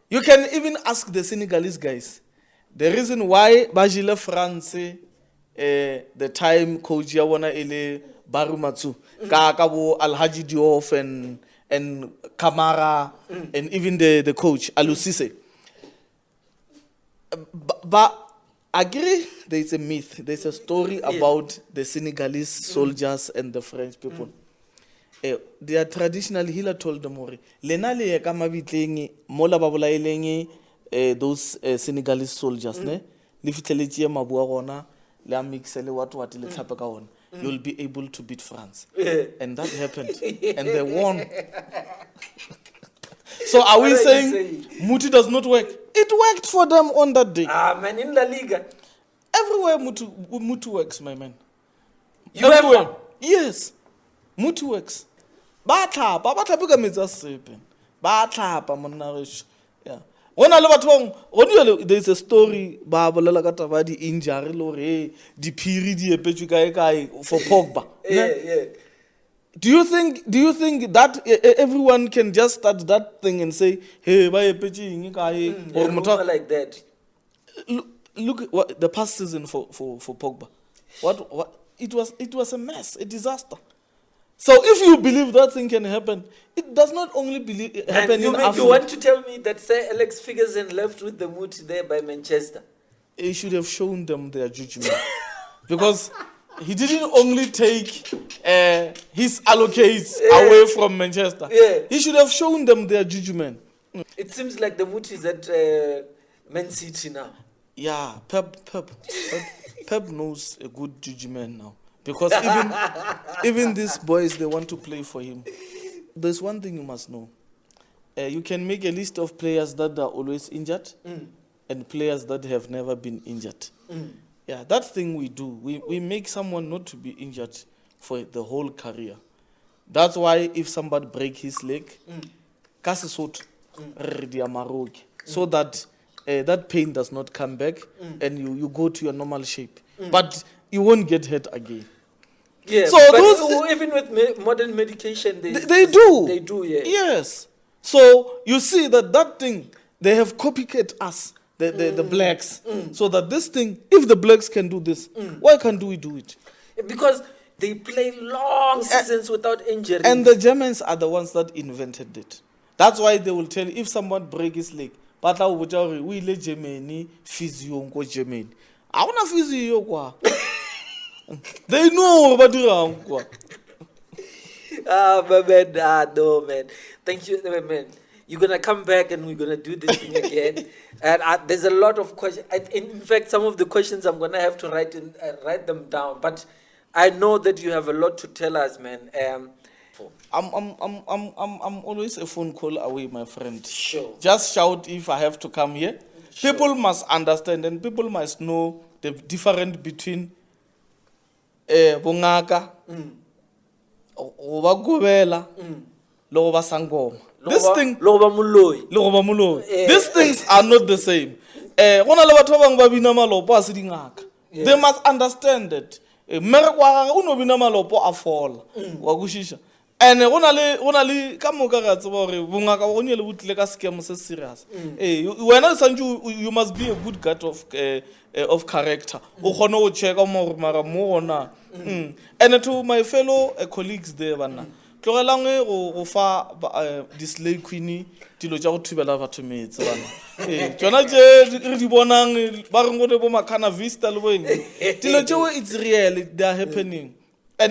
You can even ask the Senegalese guys the reason why ba jile France the time coach ya bona ele Barumatsu ka bo Alhaji Diouf and Kamara and even the coach Alusise. But agree there is a myth, there's a story about the Senegalese soldiers and the French people. They are traditional healer told them lena le ka mabitleng mola ba bolaileng those Senegalese soldiers ne le fitlheletse mabua gona le a mixele what le tlhape ka ona you'll be able to beat France. And that happened and they won. So are we saying Muti does not work? It worked for them on that day. Man, in La Liga. Everywhere Mutu works, my man. Everywhere. Yes. Mutu works. Ba tlhapa ka metsi a sepe. Ba tlhapa monna re. Yeah. Ona le batho there is a story ba bolela ka taba di injury le hore di phiri di epetswe kae for Pogba. Yeah. Do you think that everyone can just start that thing and say, hey, ba epetse eng kae or motho like that? Look at what the past season for Pogba. What it was a mess, a disaster. So if you believe that thing can happen, it does not only happen in Africa. You want to tell me that Sir Alex Ferguson left with the Muti there by Manchester? He should have shown them their judgment. Because he didn't only take his allocates away from Manchester. He should have shown them their judgment. It seems like the Muti is at Man City now. Yeah, Pep knows a good judgment now. Because even these boys, they want to play for him. There's one thing you must know. You can make a list of players that are always injured and players that have never been injured. Yeah, that thing we do. We make someone not to be injured for the whole career. That's why if somebody break his leg, so that that pain does not come back and you go to your normal shape. But you won't get hurt again. Yeah, so but even with modern medication, they do. They do, yeah. Yes. So you see that thing, they have copycat us, the blacks, so that this thing, if the blacks can do this, why can't we do it? Because they play long seasons without injury. And the Germans are the ones that invented it. That's why they will tell you, if someone break his leg, but we let Germany physio go Germany. I want physio kwa. They know what they're no, man. Thank you, man. You're going to come back and we're going to do this thing again. And there's a lot of questions. In fact, some of the questions I'm going to have to write them down. But I know that you have a lot to tell us, man. I'm always a phone call away, my friend. Sure. Just shout if I have to come here. Sure. People must understand and people must know the difference between bongaka, oba gobella, loba sangoma. This thing, loba muloi. These things are not the same. They must understand that. And onali kamoka ga tseba gore bongaka go nyele butle ka scam se serious. Wena sanju you must be a good guy of character. O khone go checka mo mara mo ona. And to my fellow colleagues there bana. Tlogelang go fa display queen dilo tja go thubela batho metsi bana. Tsona je re di bonang ba re ngone bo makana vista le boeng. Dilo tjo it's real, they are happening.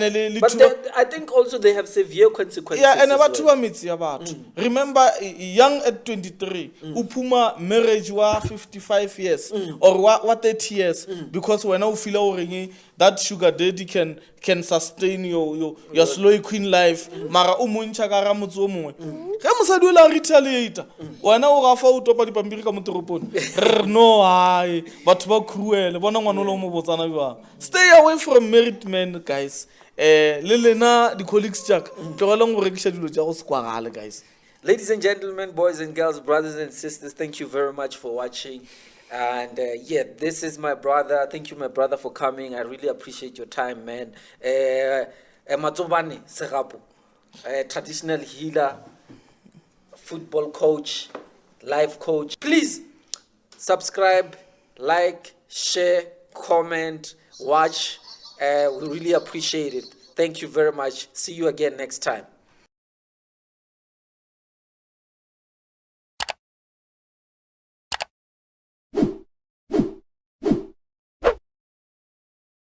And But I think also they have severe consequences. yeah, and as about well. 2 minutes about. Remember, young at 23, upuma marriage wa 55 years or what 30 years because when I feel already that sugar daddy can sustain your slow queen life. Mara umuncha kara mutsu o mongwe. Ge mosadi o la retaliate. Wena o ga fa o topa dipampiri ka mo toropong. No ai, batho ba cruel. Bona ngwana lo mo botsana jwa. Stay away from married men, guys. Le lena di colleagues jack tlogelang go rekisa dilo tša go se kwagale, guys. Ladies and gentlemen, boys and girls, brothers and sisters, thank you very much for watching. And yeah, this is my brother. Thank you, my brother, for coming. I really appreciate your time, man. Matsobane Segapu, traditional healer, football coach, life coach. Please subscribe, like, share, comment, watch. We really appreciate it. Thank you very much. See you again next time.